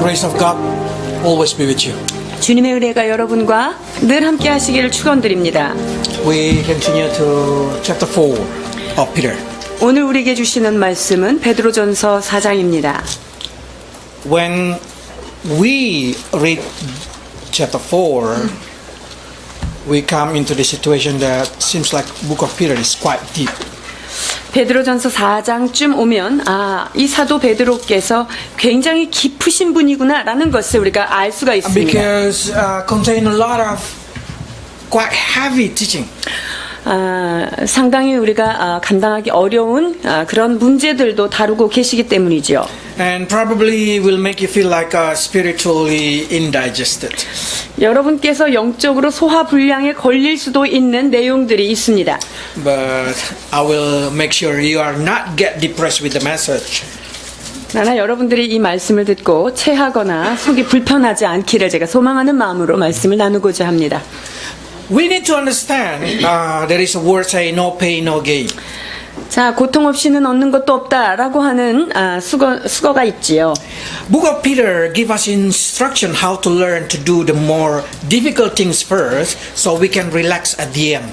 grace of God always be with you. 주님의 은혜가 여러분과 늘 함께 하시기를 축원드립니다. We continue to chapter 4 of Peter. 오늘 우리에게 주시는 말씀은 베드로전서 4장입니다. When we read chapter 4, we come into the situation that seems like book of Peter is quite deep. 베드로전서 4장쯤 오면 이 사도 베드로께서 굉장히 깊으신 분이구나라는 것을 우리가 알 수가 있습니다. Because contain a lot of quite heavy teaching. 상당히 우리가 감당하기 어려운 그런 문제들도 다루고 계시기 때문이죠. And probably will make you feel like spiritually indigested. 여러분께서 영적으로 소화불량에 걸릴 수도 있는 내용들이 있습니다. But I will make sure you are not get depressed with the message. 그러나 여러분들이 이 말씀을 듣고 체하거나 속이 불편하지 않기를 제가 소망하는 마음으로 말씀을 나누고자 합니다. We need to understand there is a word say no pain, no gain. 자, 고통 없이는 얻는 것도 없다라고 하는 수거가 있지요. Book of Peter give us instruction how to learn to do the more difficult things first, so we can relax at the end.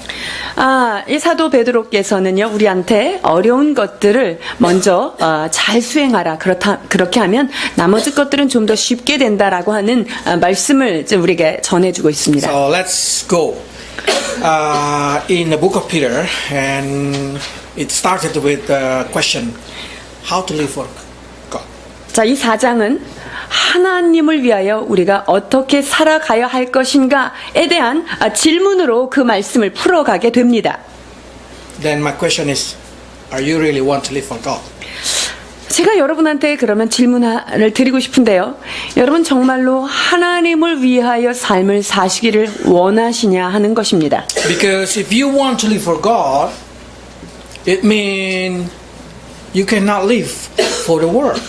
이 사도 베드로께서는요, 우리한테 어려운 것들을 먼저 잘 수행하라. 그렇게 하면 나머지 것들은 좀 더 쉽게 된다라고 하는 말씀을 우리에게 전해주고 있습니다. So let's go in the book of Peter, and it started with the question, how to live for God. 자, 이 4장은 하나님을 위하여 우리가 어떻게 살아가야 할 것인가에 대한 질문으로 그 말씀을 풀어가게 됩니다. Then my question is, are you really want to live for God? 제가 여러분한테 그러면 질문을 드리고 싶은데요. 여러분 정말로 하나님을 위하여 삶을 사시기를 원하시냐 하는 것입니다. Because if you want to live for God, it means you cannot live for the world.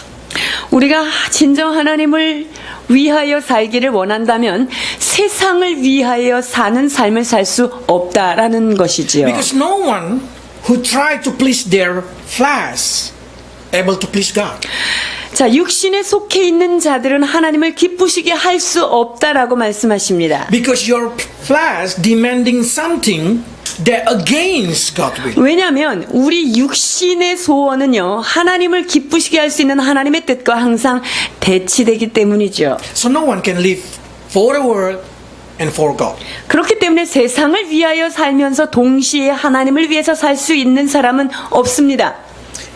우리가 진정 하나님을 위하여 살기를 원한다면 세상을 위하여 사는 삶을 살 수 없다라는 것이지요. Because no one who try to please their flesh able to please God. 자, 육신에 속해 있는 자들은 하나님을 기쁘시게 할 수 없다라고 말씀하십니다. Because your flesh demanding something that against God will. 왜냐하면 우리 육신의 소원은요, 하나님을 기쁘시게 할 수 있는 하나님의 뜻과 항상 대치되기 때문이죠. So no one can live for the world and for God. 그렇기 때문에 세상을 위하여 살면서 동시에 하나님을 위해서 살 수 있는 사람은 없습니다.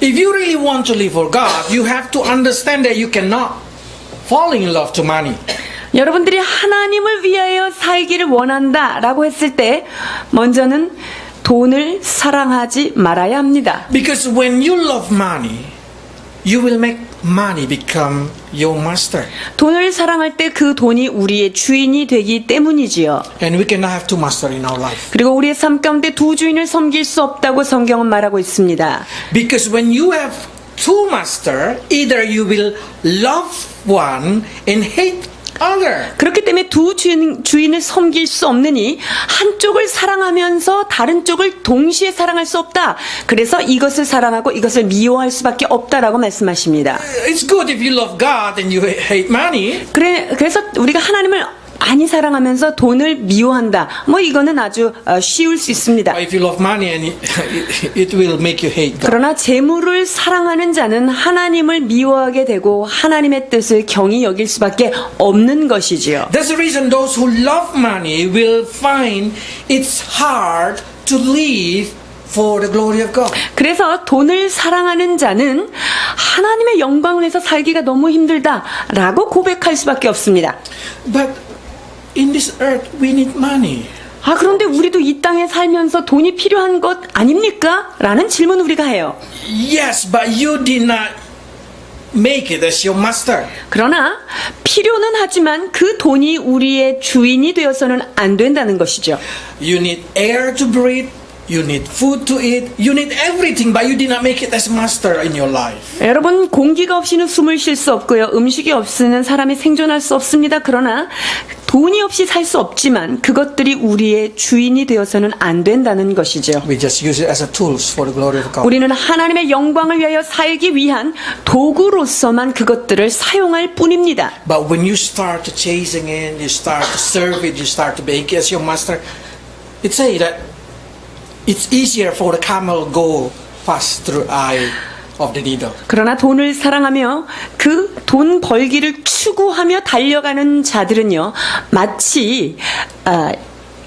If you really want to live for God, you have to understand that you cannot fall in love to money. 여러분들이 하나님을 위하여 살기를 원한다라고 했을 때 먼저는 돈을 사랑하지 말아야 합니다. Because when you love money, you will make money become your master. 돈을 사랑할 때 그 돈이 우리의 주인이 되기 때문이지요. And we cannot have two masters in our life. 그리고 우리의 삶 가운데 두 주인을 섬길 수 없다고 성경은 말하고 있습니다. Because when you have two masters, either you will love one and hate other. 그렇기 때문에 두 주인을 섬길 수 없느니 한쪽을 사랑하면서 다른 쪽을 동시에 사랑할 수 없다. 그래서 이것을 사랑하고 이것을 미워할 수밖에 없다라고 말씀하십니다. It's good if you love God and you hate money. 그래서 우리가 하나님을 많이 사랑하면서 돈을 미워한다. 이거는 아주 쉬울 수 있습니다. If you love money and it will make you hate God. 그러나 재물을 사랑하는 자는 하나님을 미워하게 되고 하나님의 뜻을 경히 여길 수밖에 없는 것이지요. That's the reason those who love money will find it's hard to live for the glory of God. 그래서 돈을 사랑하는 자는 하나님의 영광을 위해서 살기가 너무 힘들다라고 고백할 수밖에 없습니다. But in this earth we need money. 그런데 우리도 이 땅에 살면서 돈이 필요한 것 아닙니까? 라는 질문을 우리가 해요. Yes, but you did not make it as your master. 그러나 필요는 하지만 그 돈이 우리의 주인이 되어서는 안 된다는 것이죠. You need air to breathe, You need food to eat. You need everything, but you did not make it as master in your life. 여러분, 공기가 없이는 숨을 쉴 수 없고요. 음식이 없이는 사람이 생존할 수 없습니다. 그러나 돈이 없이 살 수 없지만 그것들이 우리의 주인이 되어서는 안 된다는 것이죠. We just use it as a tools for the glory of God. 우리는 하나님의 영광을 위하여 살기 위한 도구로서만 그것들을 사용할 뿐입니다. But when you start chasing it, you start to serve it, you start to make it as your master, it say that it's easier for the camel go past through eye of the needle. 그러나 돈을 사랑하며 그 돈 벌기를 추구하며 달려가는 자들은요, 마치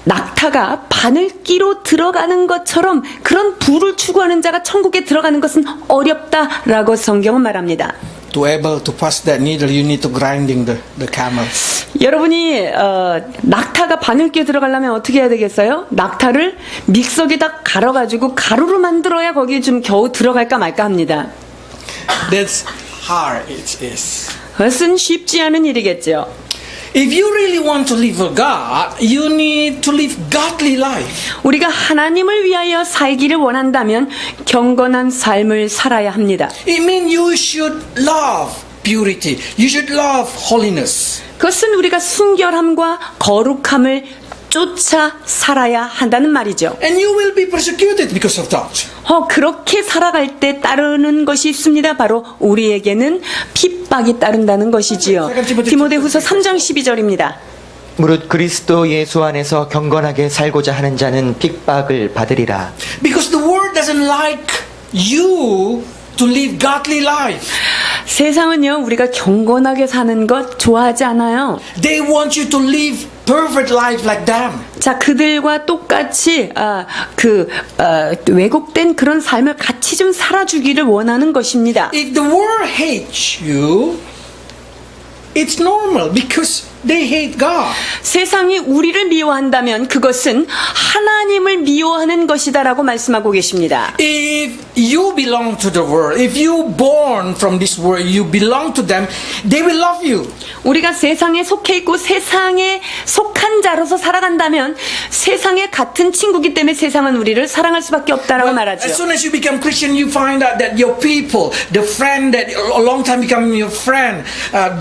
낙타가 바늘기로 들어가는 것처럼 그런 부를 추구하는 자가 천국에 들어가는 것은 어렵다라고 성경은 말합니다. To able to pass that needle, you need to grinding the camel. 여러분이 낙타가 바늘기에 들어가려면 어떻게 해야 되겠어요? 낙타를 믹서기에다 갈아가지고 가루로 만들어야 거기에 좀 겨우 들어갈까 말까 합니다. That's hard it is. 그것은 쉽지 않은 일이겠죠. If you really want to live for God, you need to live godly life. 우리가 하나님을 위하여 살기를 원한다면 경건한 삶을 살아야 합니다. It means you should love purity. You should love holiness. 그것은 우리가 순결함과 거룩함을 쫓아 살아야 한다는 말이죠. And you will be persecuted because of that. 그렇게 살아갈 때 따르는 것이 있습니다. 바로 우리에게는 핍박이 따른다는 것이지요. 디모데후서 3장 12절입니다. 무릇 그리스도 예수 안에서 경건하게 살고자 하는 자는 핍박을 받으리라. Because the world doesn't like you to live godly life. 세상은요, 우리가 경건하게 사는 것 좋아하지 않아요. They want you to live perfect life like them. 자, 그들과 똑같이 왜곡된 그런 삶을 같이 좀 살아주기를 원하는 것입니다. If the world hates you, it's normal because they hate God. 세상이 우리를 미워한다면 그것은 하나님을 미워하는 것이다라고 말씀하고 계십니다. If you belong to the world, if you born from this world, you belong to them, they will love you. 우리가 세상에 속해 있고 세상에 속한 자로서 살아간다면 세상의 같은 친구기 때문에 세상은 우리를 사랑할 수밖에 없다라고 As 말하죠. soon as you become Christian, you find out that your people, the friend that a long time become your friend,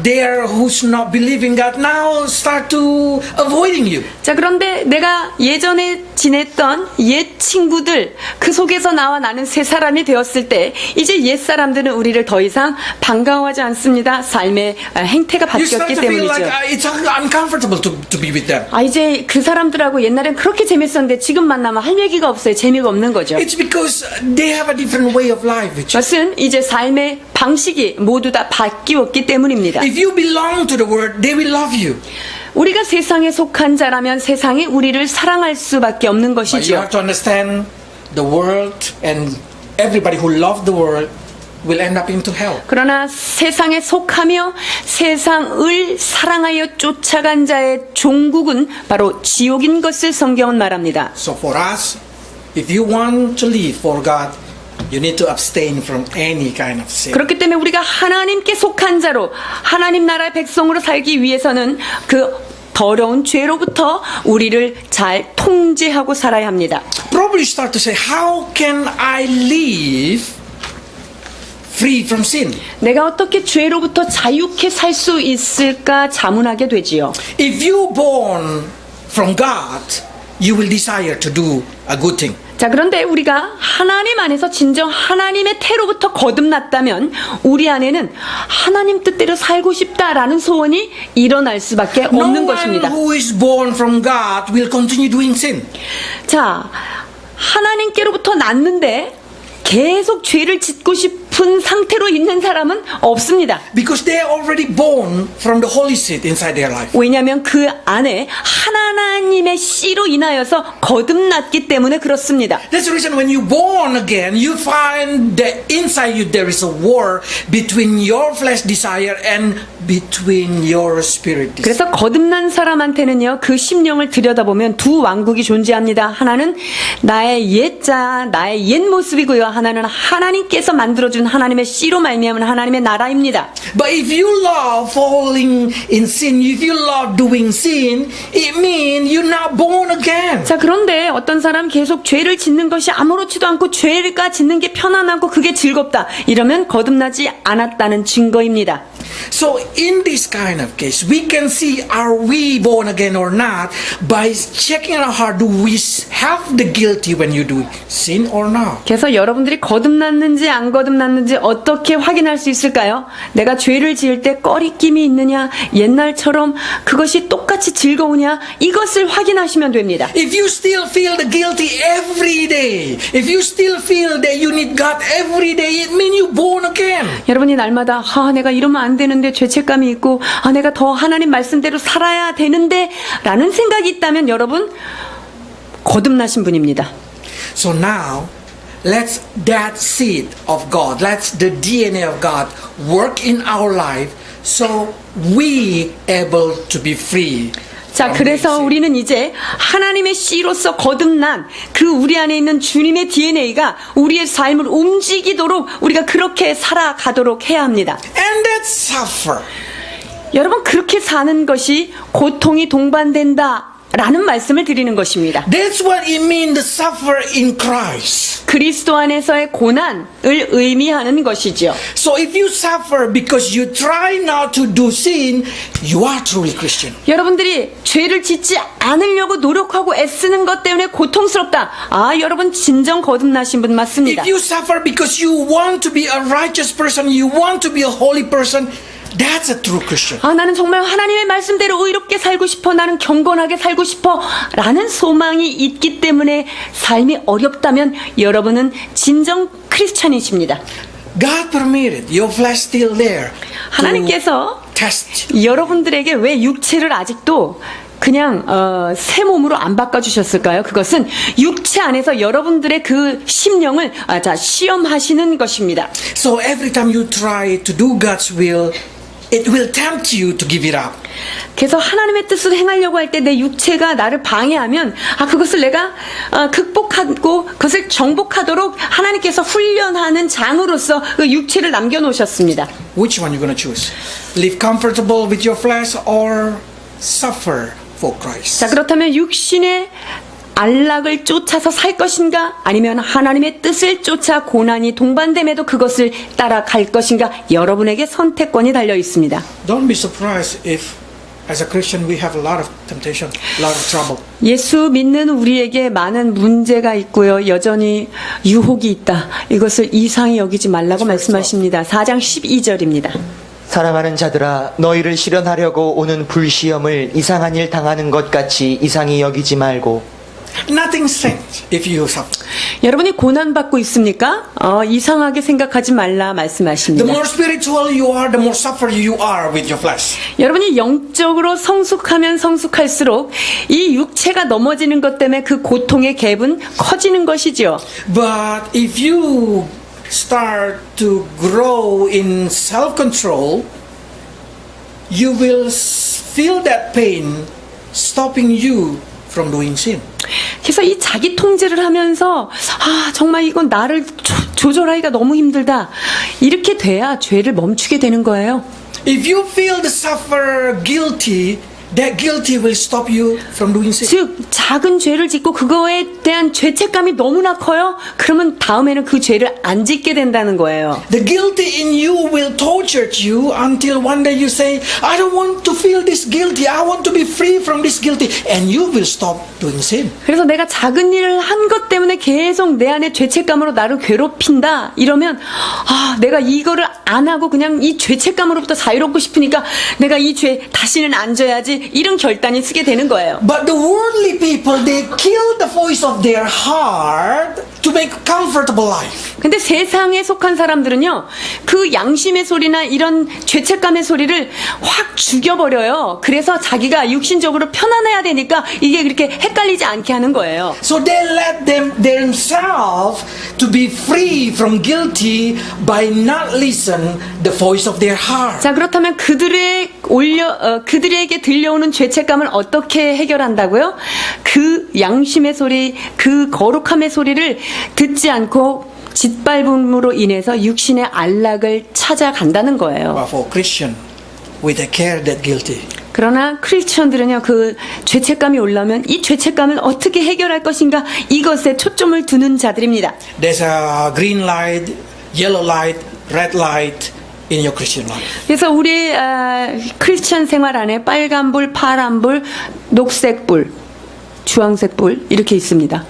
there who's not believing God now start to avoiding you. 자, 그런데 내가 예전에 지냈던 옛 친구들 그 속에서 나와 나는 새 사람이 되었을 때 이제 옛 사람들은 우리를 더 이상 반가워하지 않습니다. 삶의 행태가 You start 바뀌었기 to feel 때문이죠. like it's uncomfortable to be with them. 이제 그 사람들하고 옛날엔 그렇게 재밌었는데 지금 만나면 할 얘기가 없어요. 재미가 없는 거죠. It's because they have a different way of life. Which 그것은 이제 삶의 방식이 모두 다 바뀌었기 때문입니다. if you belong to the world, they will love you. 우리가 세상에 속한 자라면 세상이 우리를 사랑할 수밖에 없는 But you 것이죠. have to understand the world and everybody who loves the world will end up into hell. 그러나 세상에 속하며 세상을 사랑하여 쫓아간 자의 종국은 바로 지옥인 것을 성경은 말합니다. So for us, if you want to live for God, you need to abstain from any kind of sin. 그렇기 때문에 우리가 하나님께 속한 자로 하나님 나라의 백성으로 살기 위해서는 그 더러운 죄로부터 우리를 잘 통제하고 살아야 합니다. Probably start to say, how can I live free from sin? 내가 어떻게 죄로부터 자유케 살 수 있을까 자문하게 되지요. If you born from God, you will desire to do a good thing. 자, 그런데 우리가 하나님 안에서 진정 하나님의 태로부터 거듭났다면 우리 안에는 하나님 뜻대로 살고 싶다라는 소원이 일어날 수밖에 No 없는 one 것입니다. who is born from God will continue doing sin. 자, 하나님께로부터 났는데 계속 죄를 짓고 싶은 상태로 있는 사람은 없습니다. Because they are already born from the Holy Seed inside their life. 왜냐하면 그 안에 하나님의 씨로 인하여서 거듭났기 때문에 그렇습니다. That's the reason when you born again, you find that inside you there is a war between your flesh desire and between your spirit desire. 그래서 거듭난 사람한테는요, 그 심령을 들여다보면 두 왕국이 존재합니다. 하나는 나의 옛자, 나의 옛 모습이고요. 하나는 하나님께서 만들어준 주신 하나님의 씨로 말미암은 하나님의 나라입니다. But if you love falling in sin, if you love doing sin, it means you're not born again. 자, 그런데 어떤 사람 계속 죄를 짓는 것이 아무렇지도 않고 죄가 짓는 게 편안하고 그게 즐겁다. 이러면 거듭나지 않았다는 증거입니다. So in this kind of case, we can see are we born again or not by checking our heart. Do we have the guilty when you do sin or not? 그래서 여러분들이 거듭났는지 안 거듭났는지 어떻게 확인할 수 있을까요? 내가 죄를 지을 때 꺼리낌이 있느냐, 옛날처럼 그것이 똑같이 즐거우냐, 이것을 확인하시면 됩니다. If you still feel the guilty every day, if you still feel that you need God every day, it means you're born again. 여러분이 날마다 내가 이러면 안 되는데 죄책감이 있고 내가 더 하나님 말씀대로 살아야 되는데 라는 생각이 있다면 여러분 거듭나신 분입니다. So now, let's that seed of God, let's the DNA of God work in our life so we able to be free. 자, 그래서 우리는 이제 하나님의 씨로서 거듭난 그 우리 안에 있는 주님의 DNA가 우리의 삶을 움직이도록 우리가 그렇게 살아가도록 해야 합니다. And that suffer. 여러분, 그렇게 사는 것이 고통이 동반된다 라는 말씀을 드리는 것입니다. That's what it means to suffer in Christ. 그리스도 안에서의 고난을 의미하는 것이죠. So if you suffer because you try not to do sin, you are truly Christian. 여러분들이 죄를 짓지 않으려고 노력하고 애쓰는 것 때문에 고통스럽다. 여러분 진정 거듭나신 분 맞습니다. If you suffer because you want to be a righteous person, you want to be a holy person, that's a true Christian. 나는 정말 하나님의 말씀대로 의롭게 살고 싶어. 나는 경건하게 살고 싶어. 라는 소망이 있기 때문에 삶이 어렵다면 여러분은 진정 크리스찬이십니다. God permitted your flesh still there. 하나님께서 test. 여러분들에게 왜 육체를 아직도 그냥 새 몸으로 안 바꿔주셨을까요? 그것은 육체 안에서 여러분들의 그 심령을 시험하시는 것입니다. So every time you try to do God's will, it will tempt you to give it up. 그래서 하나님의 뜻을 행하려고 할 때 내 육체가 나를 방해하면 그것을 내가 극복하고 그것을 정복하도록 하나님께서 훈련하는 장으로서 그 육체를 남겨놓으셨습니다. Which one you going to choose? Live comfortable with your flesh or suffer for Christ? 자, 그렇다면 육신의 안락을 쫓아서 살 것인가 아니면 하나님의 뜻을 쫓아 고난이 동반됨에도 그것을 따라갈 것인가 여러분에게 선택권이 달려 있습니다. Don't be surprised if as a Christian we have a lot of temptation, a lot of trouble. 예수 믿는 우리에게 많은 문제가 있고요. 여전히 유혹이 있다. 이것을 이상히 여기지 말라고 말씀하십니다. 4장 12절입니다. 사랑하는 자들아, 너희를 실현하려고 오는 불시험을 이상한 일 당하는 것 같이 이상히 여기지 말고. Nothing strange if you suffer. 여러분이 고난받고 있습니까? 이상하게 생각하지 말라 The 말씀하십니다. more spiritual you are, the more suffer you are with your flesh. 여러분이 영적으로 성숙하면 성숙할수록 이 육체가 넘어지는 것 때문에 그 고통의 갭은 커지는 것이죠. But if you start to grow in self-control, you will feel that pain stopping you from doing sin. 그래서 이 자기 통제를 하면서 정말 이건 나를 조절하기가 너무 힘들다. 이렇게 돼야 죄를 멈추게 되는 거예요. If you feel the suffer guilty, that guilty will stop you from doing sin. 즉 작은 죄를 짓고 그거에 대한 죄책감이 너무나 커요. 그러면 다음에는 그 죄를 안 짓게 된다는 거예요. The guilty in you will torture you until one day you say, I don't want to feel this guilty. I want to be free from this guilty. And you will stop doing sin. 그래서 내가 작은 일을 한 것 때문에 계속 내 안에 죄책감으로 나를 괴롭힌다. 이러면 내가 이거를 안 하고 그냥 이 죄책감으로부터 자유롭고 싶으니까 내가 이 죄 다시는 안 져야지. 이런 결단이 쓰게 되는 거예요. But the worldly people, they kill the voice of their heart to make a comfortable life. 근데 세상에 속한 사람들은요, 그 양심의 소리나 이런 죄책감의 소리를 확 죽여버려요. 그래서 자기가 육신적으로 편안해야 되니까 이게 그렇게 헷갈리지 않게 하는 거예요. So they let themselves to be free from guilty by not listen the voice of their heart. 자, 그렇다면 그들에게 들려오는 죄책감을 어떻게 해결한다고요? 그 양심의 소리, 그 거룩함의 소리를 듣지 않고 짓밟음으로 인해서 육신의 안락을 찾아간다는 거예요. But for Christian, we take care that guilty. 그러나 크리스천들은요, 그 죄책감이 올라오면 이 죄책감을 어떻게 해결할 것인가, 이것에 초점을 두는 자들입니다. There's a green light, yellow light, red light in your Christian life. 그래서 우리 크리스천 생활 안에 빨간 불, 파란 불, 녹색 불, 주황색 불 이렇게 있습니다.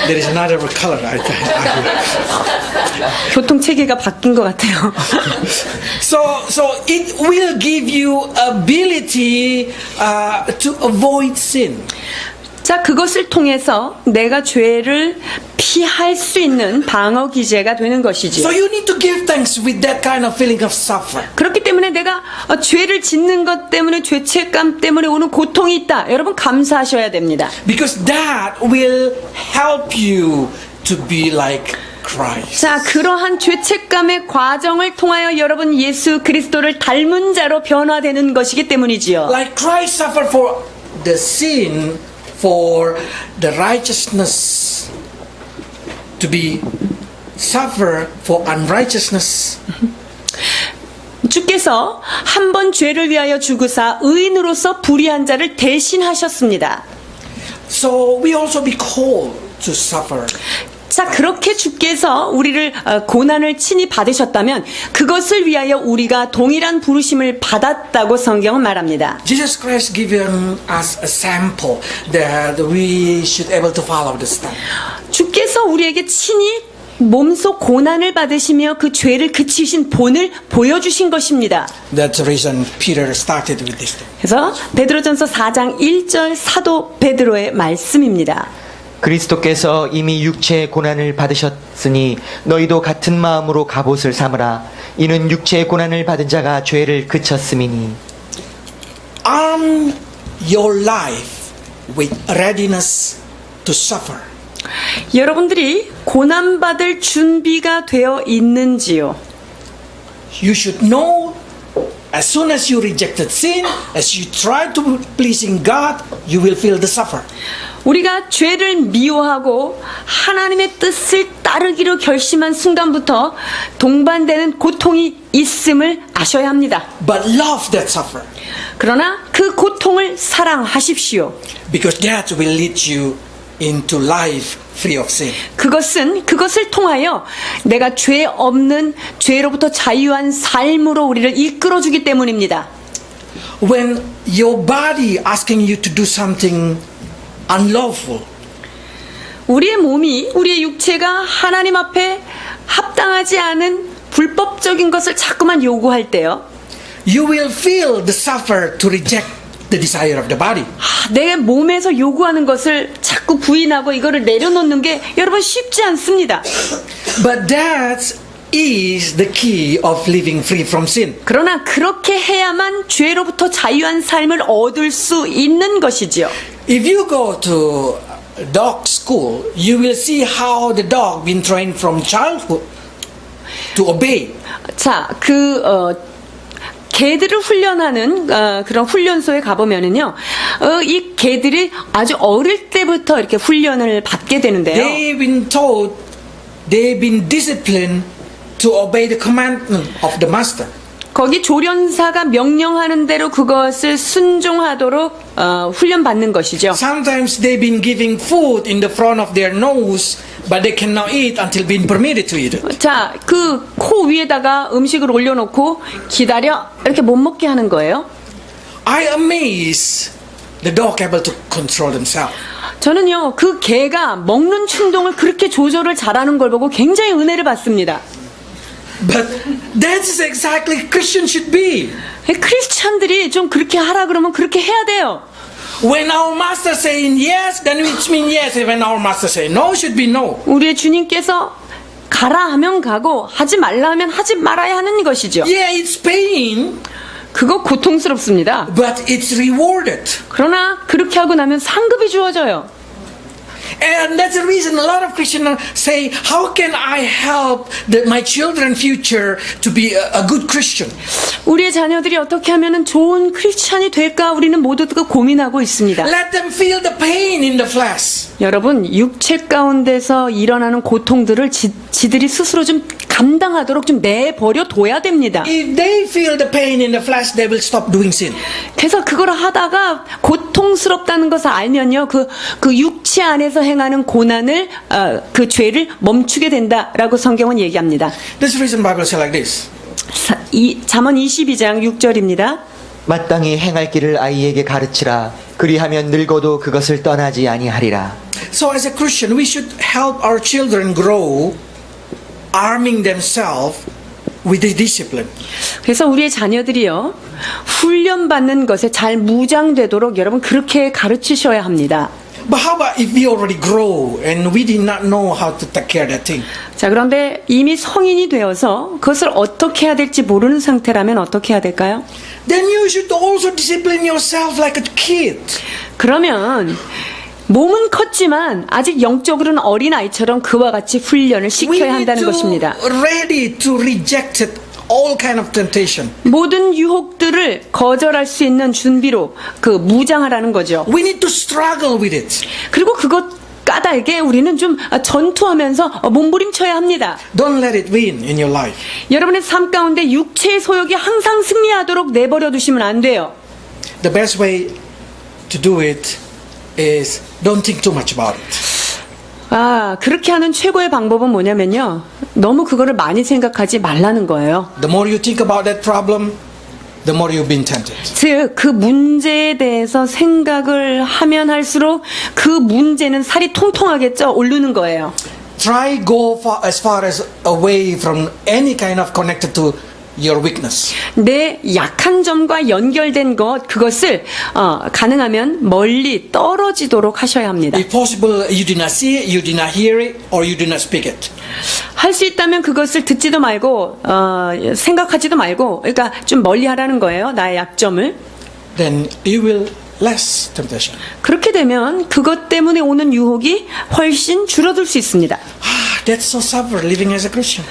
There is another color. 교통 체계가 바뀐 것 같아요. So it will give you ability to avoid sin. 자, 그것을 통해서 내가 죄를 피할 수 있는 방어 기제가 되는 것이지. So you need to give thanks with that kind of feeling of suffering. 그렇기 때문에 내가 죄를 짓는 것 때문에, 죄책감 때문에 오는 고통이 있다. 여러분 감사하셔야 됩니다. Because that will help you to be like Christ. 자, 그러한 죄책감의 과정을 통하여 여러분 예수 그리스도를 닮은 자로 변화되는 것이기 때문이지요. Like Christ suffered for the sin, for the righteousness to be suffer for unrighteousness. 주께서 한 번 죄를 위하여 죽으사 의인으로서 불의한 자를 대신하셨습니다. So we also be called to suffer. 자, 그렇게 주께서 우리를 고난을 친히 받으셨다면 그것을 위하여 우리가 동일한 부르심을 받았다고 성경은 말합니다. Jesus Christ given us a sample that we should able to follow this time. 주께서 우리에게 친히 몸소 고난을 받으시며 그 죄를 그치신 본을 보여주신 것입니다. That's the reason Peter started with this. 그래서 베드로전서 4장 1절 사도 베드로의 말씀입니다. 그리스도께서 이미 육체의 고난을 받으셨으니 너희도 같은 마음으로 갑옷을 삼으라. 이는 육체의 고난을 받은 자가 죄를 그쳤음이니. Arm your life with readiness to suffer. 여러분들이 고난받을 준비가 되어 있는지요? You should know as soon as you rejected sin, as you try to pleasing God, you will feel the suffer. 우리가 죄를 미워하고 하나님의 뜻을 따르기로 결심한 순간부터 동반되는 고통이 있음을 아셔야 합니다. But love that suffer, 그러나 그 고통을 사랑하십시오. because that will lead you into life free of sin. 그것을 통하여 내가 죄 없는, 죄로부터 자유한 삶으로 우리를 이끌어주기 때문입니다. When your body asking you to do something unlawful, 우리의 몸이, 우리의 육체가 하나님 앞에 합당하지 않은 불법적인 것을 자꾸만 요구할 때요, you will feel the suffer to reject the desire of the body. 내 몸에서 요구하는 것을 자꾸 부인하고 이거를 내려놓는 게 여러분 쉽지 않습니다. But that is the key of living free from sin. 그러나 그렇게 해야만 죄로부터 자유한 삶을 얻을 수 있는 것이지요. If you go to dog school, you will see how the dog been trained from childhood to obey. 자, 개들을 훈련하는 그런 훈련소에 가보면은요, 이 개들이 아주 어릴 때부터 이렇게 훈련을 받게 되는데요. They've been taught, they've been disciplined to obey the commandment of the master. 거기 조련사가 명령하는 대로 그것을 순종하도록 훈련받는 것이죠. Sometimes they've been giving food in the front of their nose, but they cannot eat until being permitted to eat it. 자, 그 코 위에다가 음식을 올려놓고 기다려 이렇게 못 먹게 하는 거예요. I amaze the dog able to control themselves. 저는요, 그 개가 먹는 충동을 그렇게 조절을 잘하는 걸 보고 굉장히 은혜를 받습니다. But that's exactly Christian should be. 크리스찬들이 좀 그렇게 하라 그러면 그렇게 해야 돼요. When our master saying yes, then it means yes. When our master say no, should be no. 우리의 주님께서 가라 하면 가고 하지 말라 하면 하지 말아야 하는 것이죠. Yeah, it's pain, 그거 고통스럽습니다. but it's rewarded. 그러나 그렇게 하고 나면 상급이 주어져요. And that's the reason a lot of Christians say, how can I help my children's future to be a good Christian? 우리의 자녀들이 어떻게 하면 좋은 크리스찬이 될까 우리는 모두가 고민하고 있습니다. Let them feel the pain in the flesh. 여러분, 육체 가운데서 일어나는 고통들을 지들이 스스로 좀 감당하도록 좀 내버려 둬야 됩니다. If they feel the pain in the flesh, they will stop doing sin. 그래서 그걸 하다가 고통스럽다는 것을 알면요, 그 육체 안에서 행하는 고난을, 그 죄를 멈추게 된다라고 성경은 얘기합니다. This reason Bible says like this. 잠언 22장 6절입니다. 마땅히 행할 길을 아이에게 가르치라. 그리하면 늙어도 그것을 떠나지 아니하리라. So as a Christian, we should help our children grow, arming themselves with the discipline. 그래서 우리의 자녀들이요, 훈련받는 것에 잘 무장되도록 여러분 그렇게 가르치셔야 합니다. But how about if we already grow and we did not know how to take care of that thing? 자, 그런데 이미 성인이 되어서 그것을 어떻게 해야 될지 모르는 상태라면 어떻게 해야 될까요? Then you should also discipline yourself like a kid. 그러면 몸은 컸지만 아직 영적으로는 어린아이처럼 그와 같이 훈련을 We 시켜야 need 한다는 것입니다. to ready to reject it, all kind of temptation. 모든 유혹들을 거절할 수 있는 준비로 그 무장하라는 거죠. We need to struggle with it. 그리고 그것 까닭에 우리는 좀 전투하면서 몸부림쳐야 합니다. Don't let it win in your life. 여러분의 삶 가운데 육체의 소욕이 항상 승리하도록 내버려 두시면 안 돼요. The best way to do it is don't think too much about it. 그렇게 하는 최고의 방법은 뭐냐면요, 너무 그거를 많이 생각하지 말라는 거예요. The more you think about that problem, the more you've been tempted. 즉, 그 문제에 대해서 생각을 하면 할수록 그 문제는 살이 통통하겠죠? 오르는 거예요. Try go as far as away from any kind of connected to your weakness. 내 약한 점과 연결된 그것을 가능하면 멀리 떨어지도록 하셔야 합니다. If possible, you did not see it, you did not hear it, or you did not speak it. 할 수 있다면 그것을 듣지도 말고 생각하지도 말고, 그러니까 좀 멀리 하라는 거예요. 나의 약점을. Then you will less temptation. 그렇게 되면 그것 때문에 오는 유혹이 훨씬 줄어들 수 있습니다. That's so suffer living as a Christian.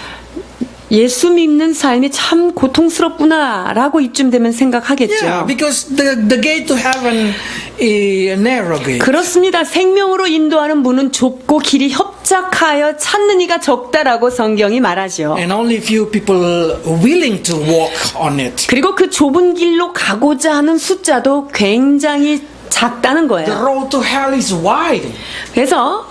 예수 믿는 삶이 참 고통스럽구나라고 이쯤 되면 생각하겠죠. Yeah, because the gate to heaven is a narrow gate. 그렇습니다. 생명으로 인도하는 문은 좁고 길이 협착하여 찾는 이가 적다라고 성경이 말하죠. And only few people willing to walk on it. 그리고 그 좁은 길로 가고자 하는 숫자도 굉장히 작다는 The 거예요. road to hell is wide. 그래서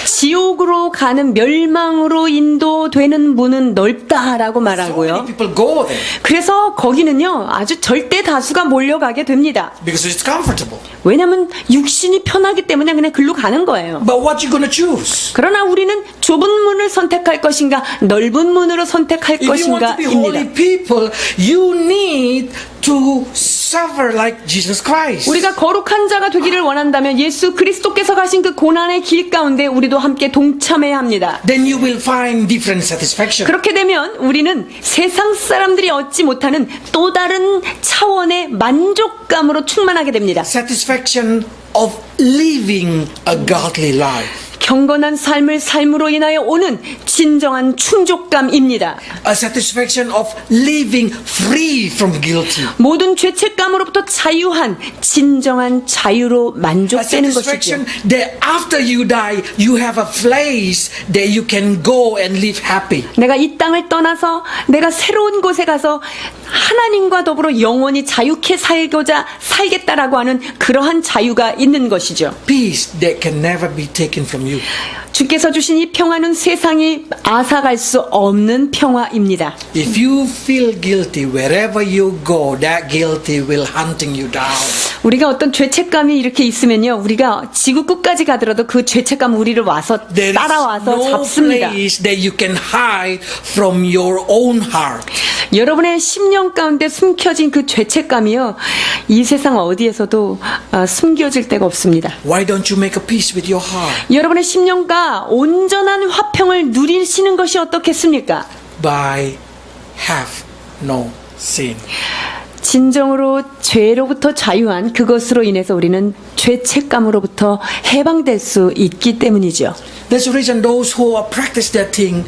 지옥으로 가는 멸망으로 인도되는 문은 넓다라고 So 말하고요. many people go there 그래서 거기는요, 아주 절대 다수가 몰려가게 됩니다. because it's comfortable. 왜냐하면 육신이 편하기 때문에 그냥 글로 가는 거예요. But what you gonna choose? 그러나 우리는 좁은 문을 선택할 것인가, 넓은 문으로 선택할 If you want to be 것인가입니다. holy people, you need to suffer like Jesus Christ. 우리가 거룩한 자가 되기를 원한다면 예수 그리스도께서 가신 그 고난의 길 가운데 우리도 함께 동참해야 합니다. Then you will find different satisfaction. 그렇게 되면 우리는 세상 사람들이 얻지 못하는 또 다른 차원의 만족감으로 충만하게 됩니다. Satisfaction of living a godly life. 경건한 삶으로 인하여 오는 진정한 충족감입니다. A satisfaction of living free from guilty. 모든 죄책감으로부터 자유한 진정한 자유로 A 만족되는 것이죠. satisfaction that after you die, you have a place that you can go and live happy. 내가 이 땅을 떠나서 내가 새로운 곳에 가서 하나님과 더불어 영원히 자유케 살겠다라고 하는 그러한 자유가 있는 것이죠. Peace that can never be taken from you. 주께서 주신 이 평화는 세상이 앗아갈 수 없는 평화입니다. If you feel guilty wherever you go, that guilty will hunting you down. 우리가 어떤 죄책감이 이렇게 있으면요, 우리가 지구 끝까지 가더라도 그 죄책감 우리를 와서 There is 따라와서 no 잡습니다. place that you can hide from your own heart. 여러분의 심령 가운데 숨겨진 그 죄책감이요, 이 세상 어디에서도 숨겨질 데가 없습니다. Why don't you make a peace with your heart? 여러분의 심령과 온전한 화평을 누리시는 것이 어떻겠습니까? By have no sin. 진정으로 죄로부터 자유한 그것으로 인해서 우리는 죄책감으로부터 해방될 수 있기 때문이죠. That's the reason those who practice that thing,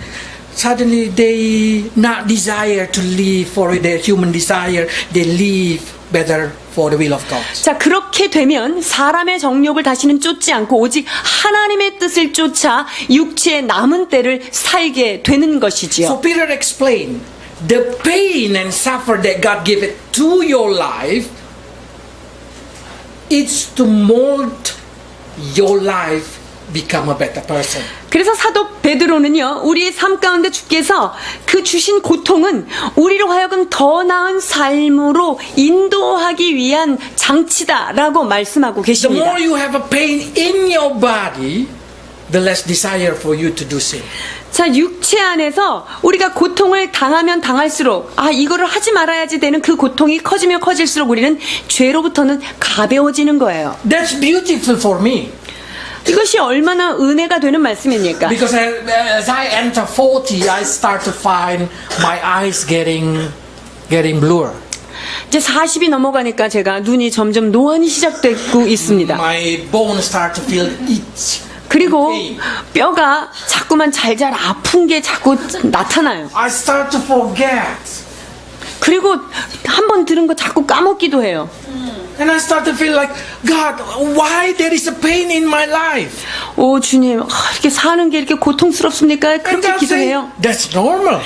suddenly they not desire to live for their human desire. They live better for the will of God. 자, 그렇게 되면 사람의 정욕을 다시는 쫓지 않고 오직 하나님의 뜻을 쫓아 육체의 남은 때를 살게 되는 것이지요. So Peter explained the pain and suffer that God gave it to your life. It's to mold your life become a better person. 그래서 사도 베드로는요, 우리의 삶 가운데 주께서 그 주신 고통은 우리로 하여금 더 나은 삶으로 인도하기 위한 장치다라고 말씀하고 The 계십니다. more you have a pain in your body, the less desire for you to do sin. 자, 육체 안에서 우리가 고통을 당하면 당할수록 이거를 하지 말아야지 되는 그 고통이 커지면 커질수록 우리는 죄로부터는 가벼워지는 거예요. That's beautiful for me. 이것이 얼마나 은혜가 되는 말씀입니까? Because as I enter 40, I start to find my eyes getting blurred. 이제 40이 넘어가니까 제가 눈이 점점 노안이 시작되고 있습니다. My bones start to feel itch. 그리고 pain. 뼈가 자꾸만 잘잘 아픈 게 자꾸 나타나요. I start to forget. 그리고 한 번 들은 거 자꾸 까먹기도 해요. And I start to feel like, God, why there is a pain in my life? 오, 주님, 이렇게 사는 게 이렇게 고통스럽습니까? And 그렇게 God say, 기도해요. that's normal.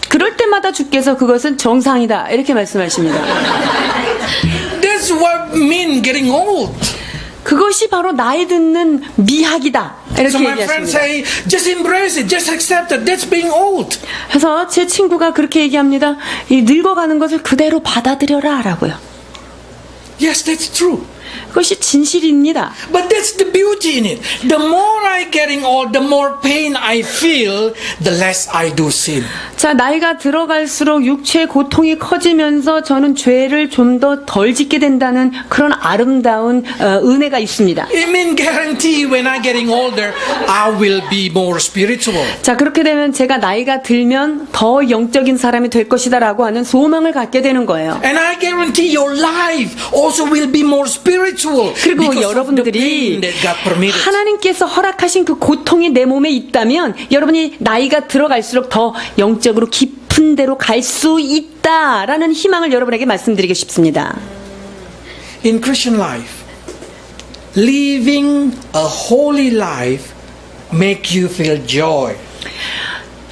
그럴 때마다 주께서 그것은 정상이다 이렇게 말씀하십니다. That's what mean getting old. 그것이 바로 나이 듣는 미학이다 이렇게 So my friends 얘기하십니다. say, just embrace it, just accept it. That's being old. 그래서 제 친구가 그렇게 얘기합니다. 이 늙어가는 것을 그대로 받아들여라 라고요. Yes, that's true. 그것이 진실입니다. But that's the beauty in it. The more I getting old, the more pain I feel, the less I do sin. 자, 나이가 들어갈수록 육체의 고통이 커지면서 저는 죄를 좀 더 덜 짓게 된다는 그런 아름다운 은혜가 있습니다. It mean guarantee when I getting older, I will be more spiritual. 자, 그렇게 되면 제가 나이가 들면 더 영적인 사람이 될 것이다라고 하는 소망을 갖게 되는 거예요. And I guarantee your life also will be more spiritual. 그리고 because of the 여러분들이 pain that God permitted. 하나님께서 허락하신 그 고통이 내 몸에 있다면 여러분이 나이가 들어갈수록 더 영적으로 깊은 데로 갈 수 있다라는 희망을 여러분에게 말씀드리고 싶습니다. In Christian life, living a holy life make you feel joy.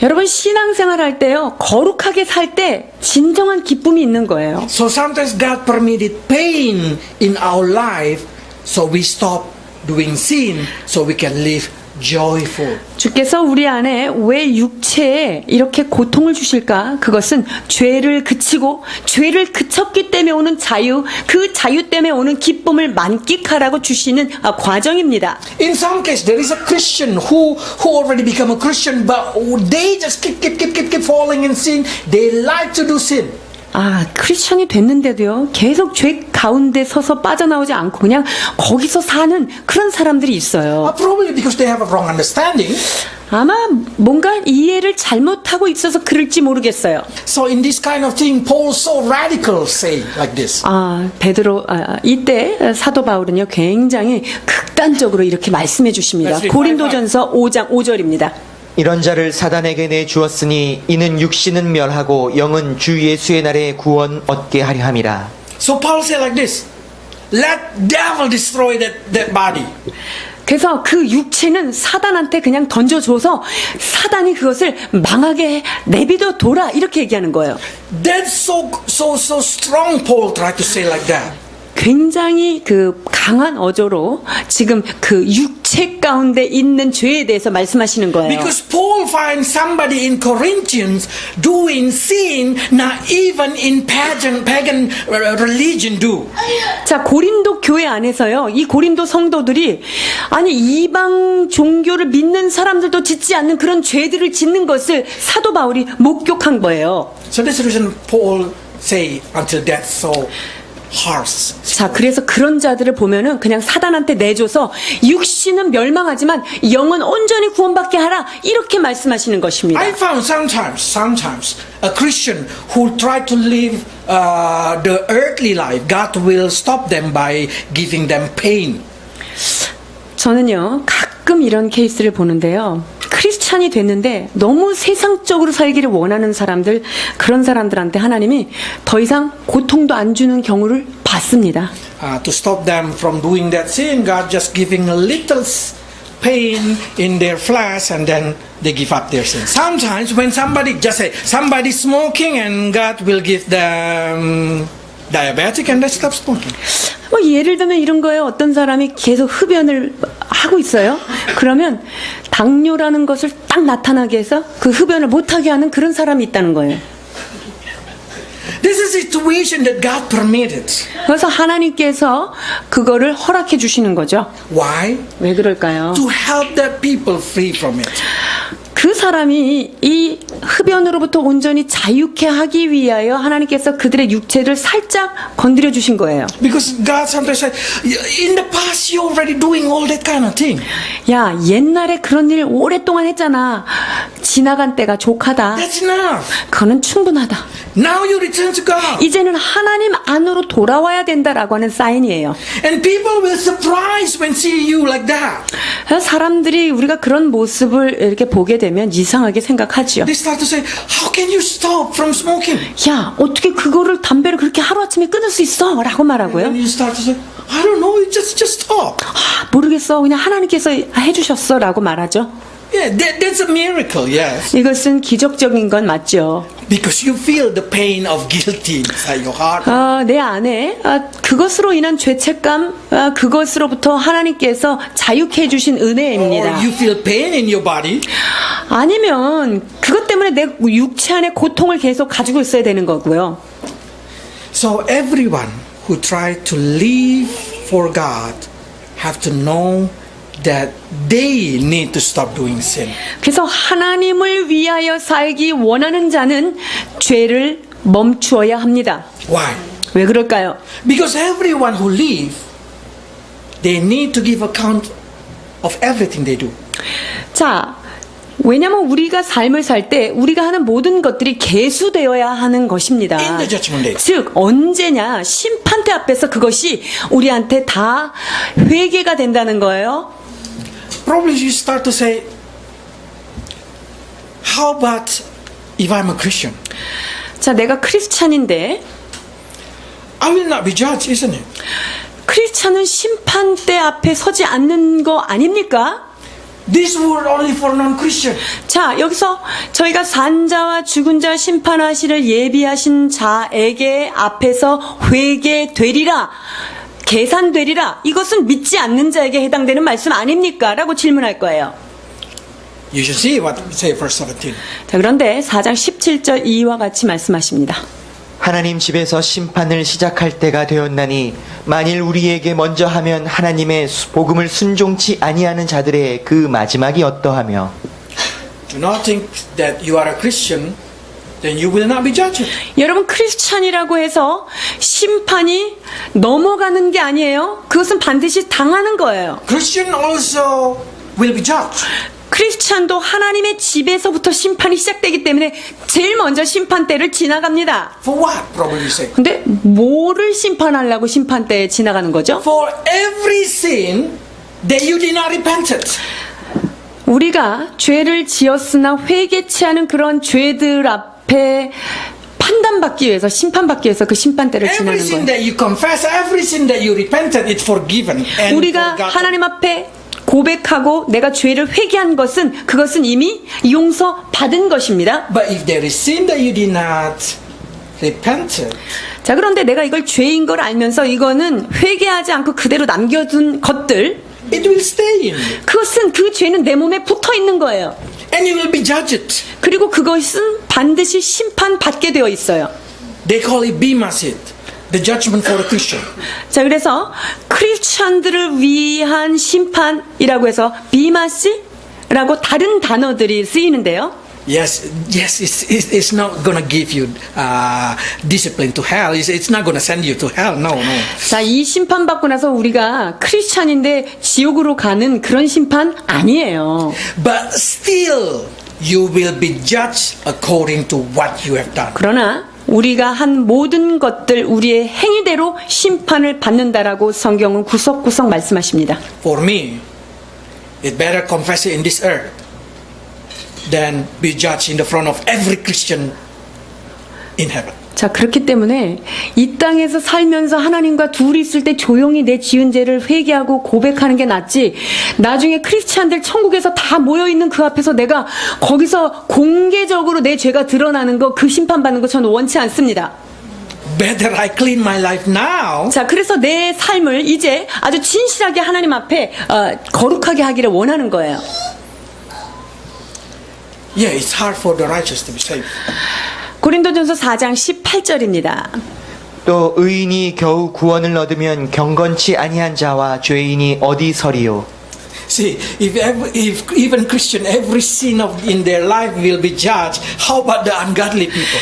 여러분 신앙생활 할 때요 거룩하게 살 때 진정한 기쁨이 있는 거예요. So sometimes God permitted pain in our life so we stop doing sin so we can live joyful. 주께서 우리 안에 왜 육체에 이렇게 고통을 주실까? 그것은 죄를 그치고 죄를 그쳤기 때문에 오는 자유, 그 자유 때문에 오는 기쁨을 만끽하라고 주시는 과정입니다. In some case, there is a Christian who already become a Christian, but they just keep falling in sin. They like to do sin. 크리스천이 됐는데도요, 계속 죄 가운데 서서 빠져나오지 않고 그냥 거기서 사는 그런 사람들이 있어요. Probably because they have a wrong understanding. 아마 뭔가 이해를 잘못하고 있어서 그럴지 모르겠어요. So in this kind of thing, Paul so radical say like this. 이때 사도 바울은요, 굉장히 극단적으로 이렇게 말씀해 주십니다. 고린도전서 5장 5절입니다. 이런 자를 사단에게 내주었으니 이는 육신은 멸하고 영은 주 예수의 날에 구원 얻게 하려 함이라. So Paul said like this, let devil destroy that body. 그래서 그 육체는 사단한테 그냥 던져줘서 사단이 그것을 망하게 내비둬 둬라 이렇게 얘기하는 거예요. That's so strong. Paul tried to say like that. 굉장히 그 강한 어조로 지금 그 육체 가운데 있는 죄에 대해서 말씀하시는 거예요. Because Paul finds somebody in Corinthians doing sin not even in pagan religion do. 자, 고린도 교회 안에서요, 이 고린도 성도들이 아니 이방 종교를 믿는 사람들도 짓지 않는 그런 죄들을 짓는 것을 사도 바울이 목격한 거예요. So that's the reason Paul say until death so hearts. 자, 그래서 그런 자들을 보면은 그냥 사단한테 내줘서 육신은 멸망하지만 영은 온전히 구원받게 하라. 이렇게 말씀하시는 것입니다. I found sometimes a Christian who try to live the earthly life, God will stop them by giving them pain. 저는요, 가끔 이런 케이스를 보는데요. 크리스찬이 됐는데 너무 세상적으로 살기를 원하는 사람들, 그런 사람들한테 하나님이 더 이상 고통도 안 주는 경우를 봤습니다. To stop them from doing that sin, God just giving a little pain in their flesh and then they give up their sin. Sometimes when somebody smoking and God will give them diabetic and they stop smoking. 뭐 예를 들면 이런 거예요. 어떤 사람이 계속 흡연을 하고 있어요. 그러면 당뇨라는 것을 딱 나타나게 해서 그 흡연을 못하게 하는 그런 사람이 있다는 거예요. This is a situation that God permitted. 그래서 하나님께서 그거를 허락해 주시는 거죠. Why? 왜 그럴까요? To help that people free from it. 그 사람이 이 흡연으로부터 온전히 자유케 하기 위하여 하나님께서 그들의 육체를 살짝 건드려 주신 거예요. Because God sometimes said, in the past you're already doing all that kind of thing. 야, 옛날에 그런 일 오랫동안 했잖아. 지나간 때가 족하다. That's enough. 그거는 충분하다. Now you return to God. 이제는 하나님 안으로 돌아와야 된다라고 하는 사인이에요. And people will surprise when see you like that. 사람들이 우리가 그런 모습을 이렇게 보게 되면 이상하게 생각하지요. They start to say, how can you stop from smoking? 야, 어떻게 그거를 담배를 그렇게 하루아침에 끊을 수 있어? 라고 말하고요. And you start to say, I don't know, just stop. 모르겠어. 그냥 하나님께서 해주셨어. 라고 말하죠. Yeah, that's a miracle, yes. 이것은 기적적인 건 맞죠. Because you feel the pain of guilty inside your heart. 내 안에 그것으로 인한 죄책감, 그것으로부터 하나님께서 자유케 해주신 은혜입니다. Or you feel pain in your body. 아니면 그것 때문에 내 육체 안에 고통을 계속 가지고 있어야 되는 거고요. So everyone who try to live for God have to know that they need to stop doing sin. 그래서 하나님을 위하여 살기 원하는 자는 죄를 멈추어야 합니다. Why? 왜 그럴까요? Because everyone who live, they need to give account of everything they do. 자, 왜냐하면 우리가 삶을 살 때 우리가 하는 모든 것들이 계수되어야 하는 것입니다. In the judgment day. 즉 언제냐 심판대 앞에서 그것이 우리한테 다 회개가 된다는 거예요. Probably you start to say, how about if I'm a Christian? 자, 내가 크리스찬인데 I will not be judged, isn't it? 크리스찬은 심판대 앞에 서지 않는 거 아닙니까? This word only for non-Christian. 자, 여기서 저희가 산자와 죽은 자 심판하시를 예비하신 자에게 앞에서 회개되리라, 계산되리라, 이것은 믿지 않는 자에게 해당되는 말씀 아닙니까? 라고 질문할 거예요. You should see what it say verse 17. 자, 그런데 4장 17절 이와 같이 말씀하십니다. 하나님 집에서 심판을 시작할 때가 되었나니 만일 우리에게 먼저 하면 하나님의 복음을 순종치 아니하는 자들의 그 마지막이 어떠하며. Do not think that you are a Christian, then you will not be judged. 여러분, 크리스찬이라고 해서 심판이 넘어가는 게 아니에요. 그것은 반드시 당하는 거예요. Christian also will be judged. 크리스찬도 하나님의 집에서부터 심판이 시작되기 때문에 제일 먼저 심판대를 지나갑니다. For what? Probably you say. 근데 뭐를 심판하려고 심판대에 지나가는 거죠? For every sin that you did not repented. 우리가 죄를 지었으나 회개치 않은 그런 죄들 앞에 판단받기 위해서, 심판받기 위해서 그 심판대를 Every 지나는 sin 거예요. that you confess, every sin that you repented, it's forgiven. And 우리가 forgotten. 하나님 앞에 고백하고 내가 죄를 회개한 것은 그것은 이미 용서받은 것입니다. But if there is sin that you did not repented, 자, 그런데 내가 이걸 죄인 걸 알면서 이거는 회개하지 않고 그대로 남겨둔 것들, it will stay in you. 그것은 그 죄는 내 몸에 붙어 있는 거예요. And you will be judged. 그리고 그것은 반드시 심판받게 되어 있어요. They call it bima seat, the judgment for a Christian. 자, 그래서 크리스찬들을 위한 심판이라고 해서 비마시라고 다른 단어들이 쓰이는데요. Yes, it's not gonna give you discipline to hell. It's not gonna send you to hell. No. 자, 이 심판 받고 나서 우리가 크리스찬인데 지옥으로 가는 그런 심판 아니에요. But still, you will be judged according to what you have done. 그러나 우리가 한 모든 것들 우리의 행위대로 심판을 받는다라고 성경은 구석구석 말씀하십니다. For me, it better confess it in this earth than be judged in the front of every Christian in heaven. 자, 그렇기 때문에 이 땅에서 살면서 하나님과 둘이 있을 때 조용히 내 지은 죄를 회개하고 고백하는 게 낫지, 나중에 크리스찬들 천국에서 다 모여있는 그 앞에서 내가 거기서 공개적으로 내 죄가 드러나는 거, 그 심판받는 거 저는 원치 않습니다. Better I clean my life now. 자, 그래서 내 삶을 이제 아주 진실하게 하나님 앞에 거룩하게 하기를 원하는 거예요. Yeah, it's hard for the righteous to be saved. 고린도전서 4장 18절입니다. 또 의인이 겨우 구원을 얻으면 경건치 아니한 자와 죄인이 어디 서리요. See, if even Christian, every sin in their life will be judged, how about the ungodly people?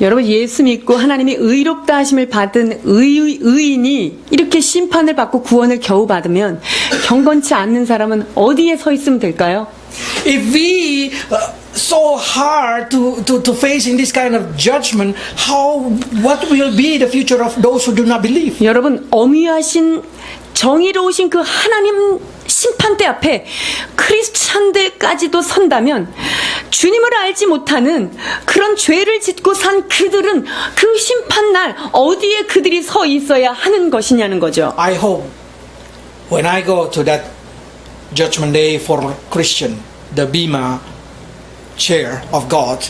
여러분, 예수 믿고 하나님이 의롭다 하심을 받은 의인이 이렇게 심판을 받고 구원을 겨우 받으면 경건치 않는 사람은 어디에 서 있으면 될까요? If we so hard to facing this kind of judgment, what will be the future of those who do not believe? 여러분, 엄위하신 정의로우신 그 하나님 심판대 앞에 크리스찬들까지도 선다면 주님을 알지 못하는 그런 죄를 짓고 산 그들은 그 심판날 어디에 그들이 서 있어야 하는 것이냐는 거죠. I hope when I go to that judgment day for Christian, the Bema chair of God,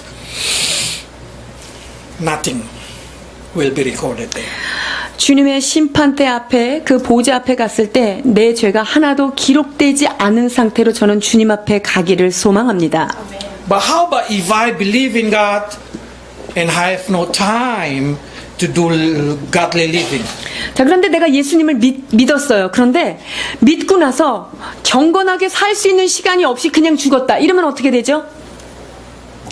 nothing will be recorded there. 주님의 심판대 앞에, 그 보좌 앞에 갔을 때 내 죄가 하나도 기록되지 않은 상태로 저는 주님 앞에 가기를 소망합니다. But how about if I believe in God and I have no time to do godly living? 자, 그런데 내가 예수님을 믿었어요. 그런데 믿고 나서 경건하게 살 수 있는 시간이 없이 그냥 죽었다. 이러면 어떻게 되죠?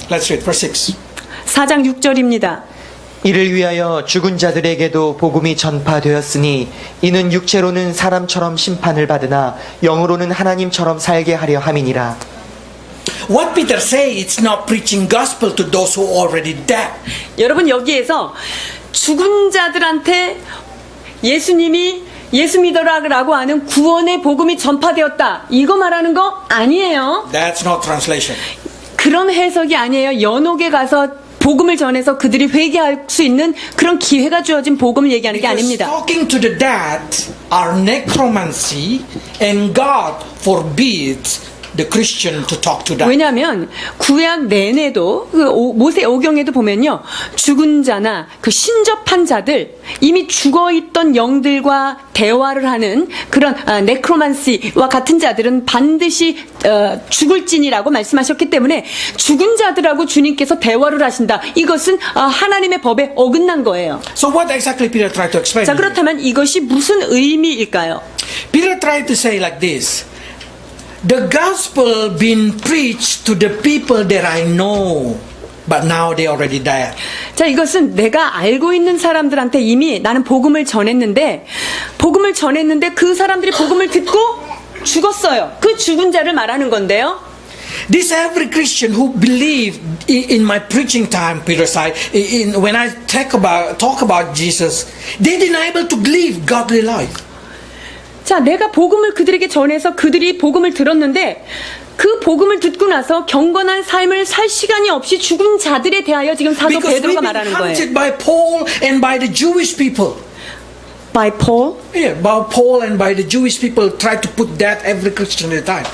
Let's read verse 6. 4장 6절입니다. 이를 위하여 죽은 자들에게도 복음이 전파되었으니 이는 육체로는 사람처럼 심판을 받으나 영으로는 하나님처럼 살게 하려 함이니라. What Peter say, it's not preaching gospel to those who already dead. 여러분, 여기에서 죽은 자들한테 예수님이 예수 믿어라라고 하는 구원의 복음이 전파되었다, 이거 말하는 거 아니에요. That's not translation. 그런 해석이 아니에요. 연옥에 가서 복음을 전해서 그들이 회개할 수 있는 그런 기회가 주어진 복음을 얘기하는 게 Because 아닙니다. talking to the dead are necromancy, and God forbids the Christian to talk to them. 왜냐하면 구약 내내도 그 모세 오경에도 보면요, 죽은 자나 그 신접한 자들, 이미 죽어있던 영들과 대화를 하는 그런 네크로만시와 같은 자들은 반드시 죽을진이라고 말씀하셨기 때문에 죽은 자들하고 주님께서 대화를 하신다, 이것은 하나님의 법에 어긋난 거예요. So what exactly Peter tried to explain? 자, 그렇다면 이것이 무슨 의미일까요? Peter tried to say like this: the gospel been preached to the people that I know, but now they already died. 자, 이것은 내가 알고 있는 사람들한테 이미 나는 복음을 전했는데 그 사람들이 복음을 듣고 죽었어요. 그 죽은 자를 말하는 건데요. This every Christian who believed in my preaching time, Peter said, when I talk about Jesus, they didn't able to live godly life. 자, 내가 복음을 그들에게 전해서 그들이 복음을 들었는데 그 복음을 듣고 나서 경건한 삶을 살 시간이 없이 죽은 자들에 대하여 지금 사도 Because we've 베드로가 been 말하는 거예요. hunted by Paul and by the Jewish people. By Paul? Yeah, by Paul and by the Jewish people try to put that every Christian at a time.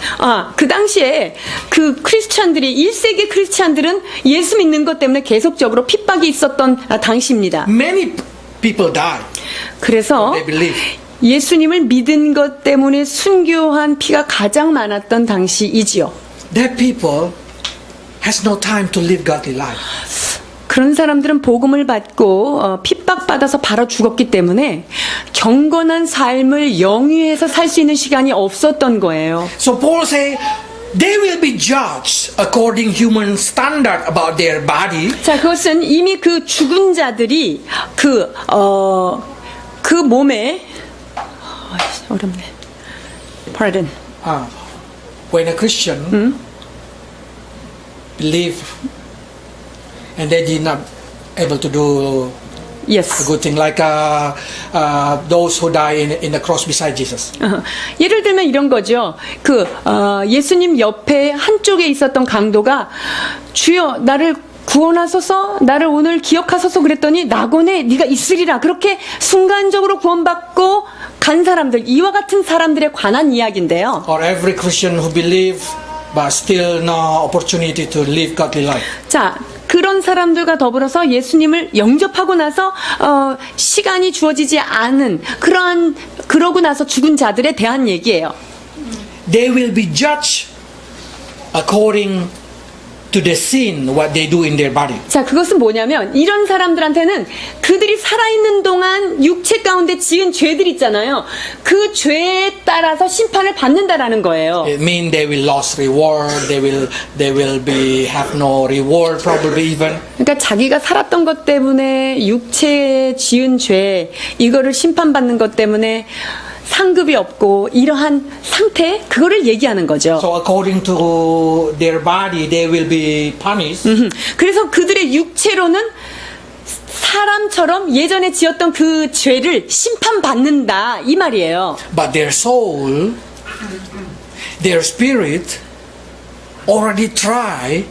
그 당시에 그 크리스찬들이 1세기 크리스찬들은 예수 믿는 것 때문에 계속적으로 핍박이 있었던 당시입니다. Many people died. 그래서 They believe. 예수님을 믿은 것 때문에 순교한 피가 가장 많았던 당시이지요. That people has no time to live godly life. 그런 사람들은 복음을 받고 핍박받아서 바로 죽었기 때문에 경건한 삶을 영위해서 살 수 있는 시간이 없었던 거예요. So Paul say, they will be judged according human standard about their body. 자, 그것은 이미 그 죽은 자들이 그 몸에 어렵네. Pardon. When a Christian believe and they did not able to do a Yes. good thing, like those who die in the cross beside Jesus. 예를 들면 이런 거죠. 예수님 옆에 한쪽에 있었던 강도가 주여 나를 구원하소서, 나를 오늘 기억하소서 그랬더니 낙원에 네가 있으리라. 그렇게 순간적으로 구원받고 간 사람들, 이와 같은 사람들에 관한 이야기인데요. Or every Christian who believe but still no opportunity to live godly life. 자, 그런 사람들과 더불어서 예수님을 영접하고 나서 시간이 주어지지 않은 그러고 나서 죽은 자들에 대한 얘기예요. They will be judged according to the sin what they do in their body. 자, 그것은 뭐냐면 이런 사람들한테는 그들이 살아있는 동안 육체 가운데 지은 죄들 있잖아요. 그 죄에 따라서 심판을 받는다라는 거예요. It means they will lose reward. They will be have no reward probably even. 그러니까 자기가 살았던 것 때문에 육체에 지은 죄 이거를 심판받는 것 때문에 상급이 없고 이러한 상태 그거를 얘기하는 거죠. So according to their body, they will be punished. 그래서 그들의 육체로는 사람처럼 예전에 지었던 그 죄를 심판받는다 이 말이에요. But their soul, their spirit, already try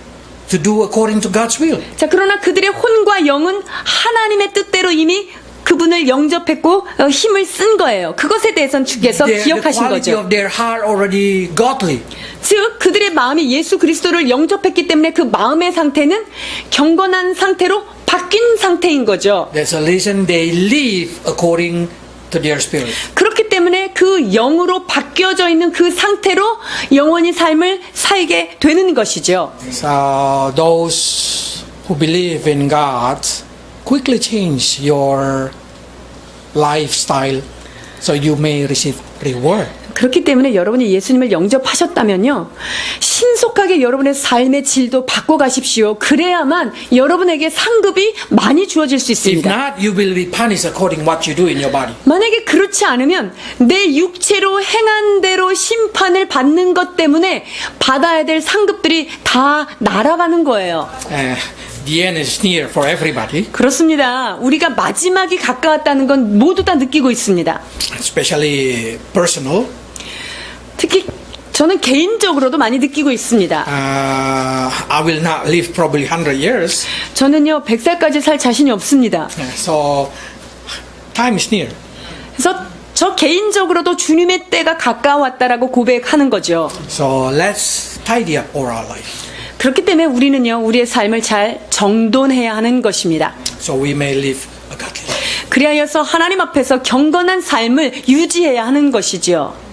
to do according to God's will. 자, 그러나 그들의 혼과 영은 하나님의 뜻대로 이미 그분을 영접했고 힘을 쓴 거예요. 그것에 대해서는 주께서 The 기억하신 quality 거죠. of their heart already godly. 즉 그들의 마음이 예수 그리스도를 영접했기 때문에 그 마음의 상태는 경건한 상태로 바뀐 상태인 거죠. There's a reason they live according to their spirit. 그렇기 때문에 그 영으로 바뀌어져 있는 그 상태로 영원히 삶을 살게 되는 것이죠. So those who believe in God quickly change your lifestyle so you may receive reward. 그렇기 때문에 여러분이 예수님을 영접하셨다면요, 신속하게 여러분의 삶의 질도 바꿔가십시오. 그래야만 여러분에게 상급이 많이 주어질 수 If 있습니다. not, you will be punished according what you do in your body. 만약에 그렇지 않으면 내 육체로 행한 대로 심판을 받는 것 때문에 받아야 될 상급들이 다 날아가는 거예요. The end is near for everybody, 그렇습니다. 우리가 마지막이 가까웠다는 건 모두 다 느끼고 있습니다. especially personal. 특히 저는 개인적으로도 많이 느끼고 있습니다. I will not live probably 100 years. 저는요 100살까지 살 자신이 없습니다. So time is near. 그래서 저 개인적으로도 주님의 때가 가까웠다라고 고백하는 거죠. So let's tidy up all our life. 그렇기 때문에 우리는요 우리의 삶을 잘 정돈해야 하는 것입니다. So we may live a godly life. 그리하여서 하나님 앞에서 경건한 삶을 유지해야 하는 것이지요.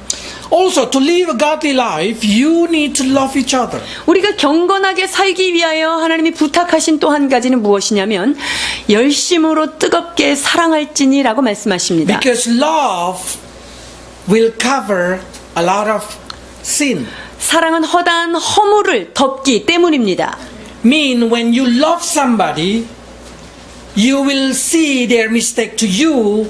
Also, to live a godly life, you need to love each other. 우리가 경건하게 살기 위하여 하나님이 부탁하신 또 한 가지는 무엇이냐면 열심으로 뜨겁게 사랑할지니라고 말씀하십니다. Because love will cover a lot of sin. 사랑은 허다한 허물을 덮기 때문입니다. Mean when you love somebody, you will see their mistake to you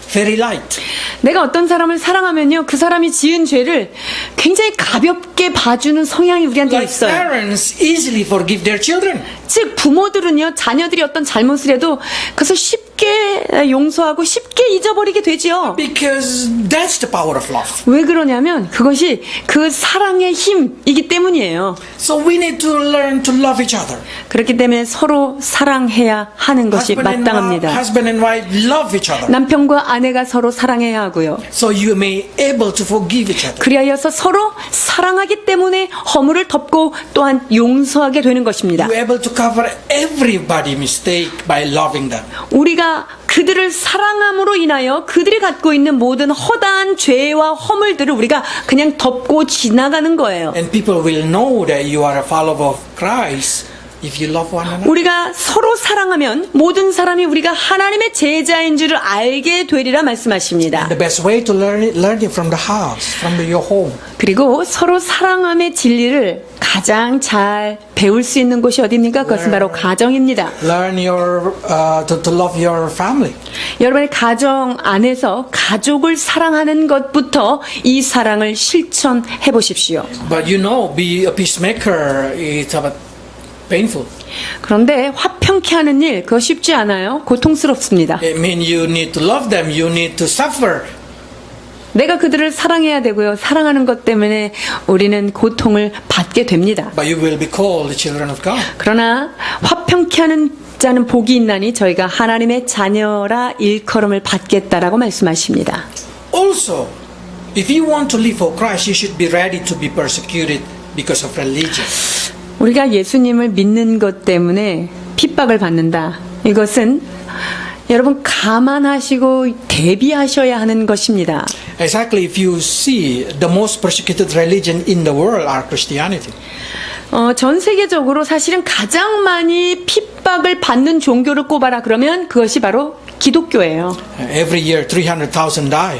very light. 내가 어떤 사람을 사랑하면요 그 사람이 지은 죄를 굉장히 가볍게 봐주는 성향이 우리한테 Like 있어요. parents easily forgive their children. 즉 부모들은요 자녀들이 어떤 잘못을 해도 그것을 쉽게 용서하고 쉽게 잊어버리게 되죠. Because that's the power of love. 왜 그러냐면 그것이 그 사랑의 힘이기 때문이에요. So we need to learn to love each other. 그렇기 때문에 서로 사랑해야 하는 것이 마땅합니다. Husband and wife love each other. 남편과 아내가 서로 사랑해야 하고요. So you may able to forgive each other. 그리하여서 서로 사랑하기 때문에 허물을 덮고 또한 용서하게 되는 것입니다. You able to cover everybody mistake by loving them. 우리가 그들을 사랑함으로 인하여 그들이 갖고 있는 모든 허다한 죄와 허물들을 우리가 그냥 덮고 지나가는 거예요. And people will know that you are a follower of Christ if you love one another. 우리가 서로 사랑하면 모든 사람이 우리가 하나님의 제자인 줄을 알게 되리라 말씀하십니다. The best way to learn it from the house, from your home. 그리고 서로 사랑함의 진리를 가장 잘 배울 수 있는 곳이 어디입니까? 그것은 바로 가정입니다. Learn to love your family. 여러분의 가정 안에서 가족을 사랑하는 것부터 이 사랑을 실천해 보십시오. But you know, be a peacemaker is painful. 그런데 화평케 하는 일, 그거 쉽지 않아요. 고통스럽습니다. It means you need to love them. You need to suffer. 내가 그들을 사랑해야 되고요. 사랑하는 것 때문에 우리는 고통을 받게 됩니다. But you will be called the children of God. 그러나 화평케 하는 자는 복이 있나니 저희가 하나님의 자녀라 일컬음을 받겠다라고 말씀하십니다. Also, if you want to live for Christ, you should be ready to be persecuted because of religion. 우리가 예수님을 믿는 것 때문에 핍박을 받는다. 이것은 여러분 감안하시고 대비하셔야 하는 것입니다. Exactly, if you see the most persecuted religion in the world are Christianity. 전 세계적으로 사실은 가장 많이 핍박을 받는 종교를 꼽아라 그러면 그것이 바로 기독교예요. Every year, 300,000 die.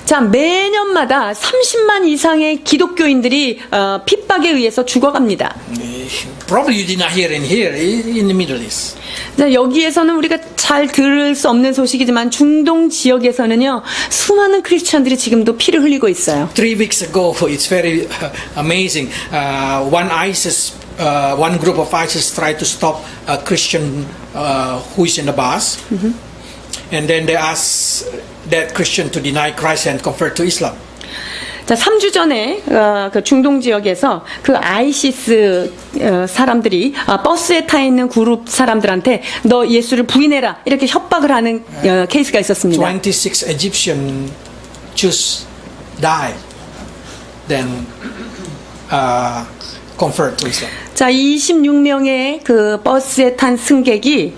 자, 매년마다 30만 이상의 기독교인들이 핍박에 의해서 죽어갑니다. Probably you did not hear in the Middle East. 자, 여기에서는 우리가 잘 들을 수 없는 소식이지만 중동 지역에서는요 수많은 크리스천들이 지금도 피를 흘리고 있어요. 3 weeks ago, it's very amazing. One group of ISIS tried to stop a Christian who is in the bus, and then they asked that Christian to deny Christ and convert to Islam. 자, 3주 전에 그 중동 지역에서 그 아이시스 사람들이 버스에 타 있는 그룹 사람들한테 너 예수를 부인해라 이렇게 협박을 하는 케이스가 있었습니다. 26 Egyptian Jews died, then convert to Islam. 자, 26명의 그 버스에 탄 승객이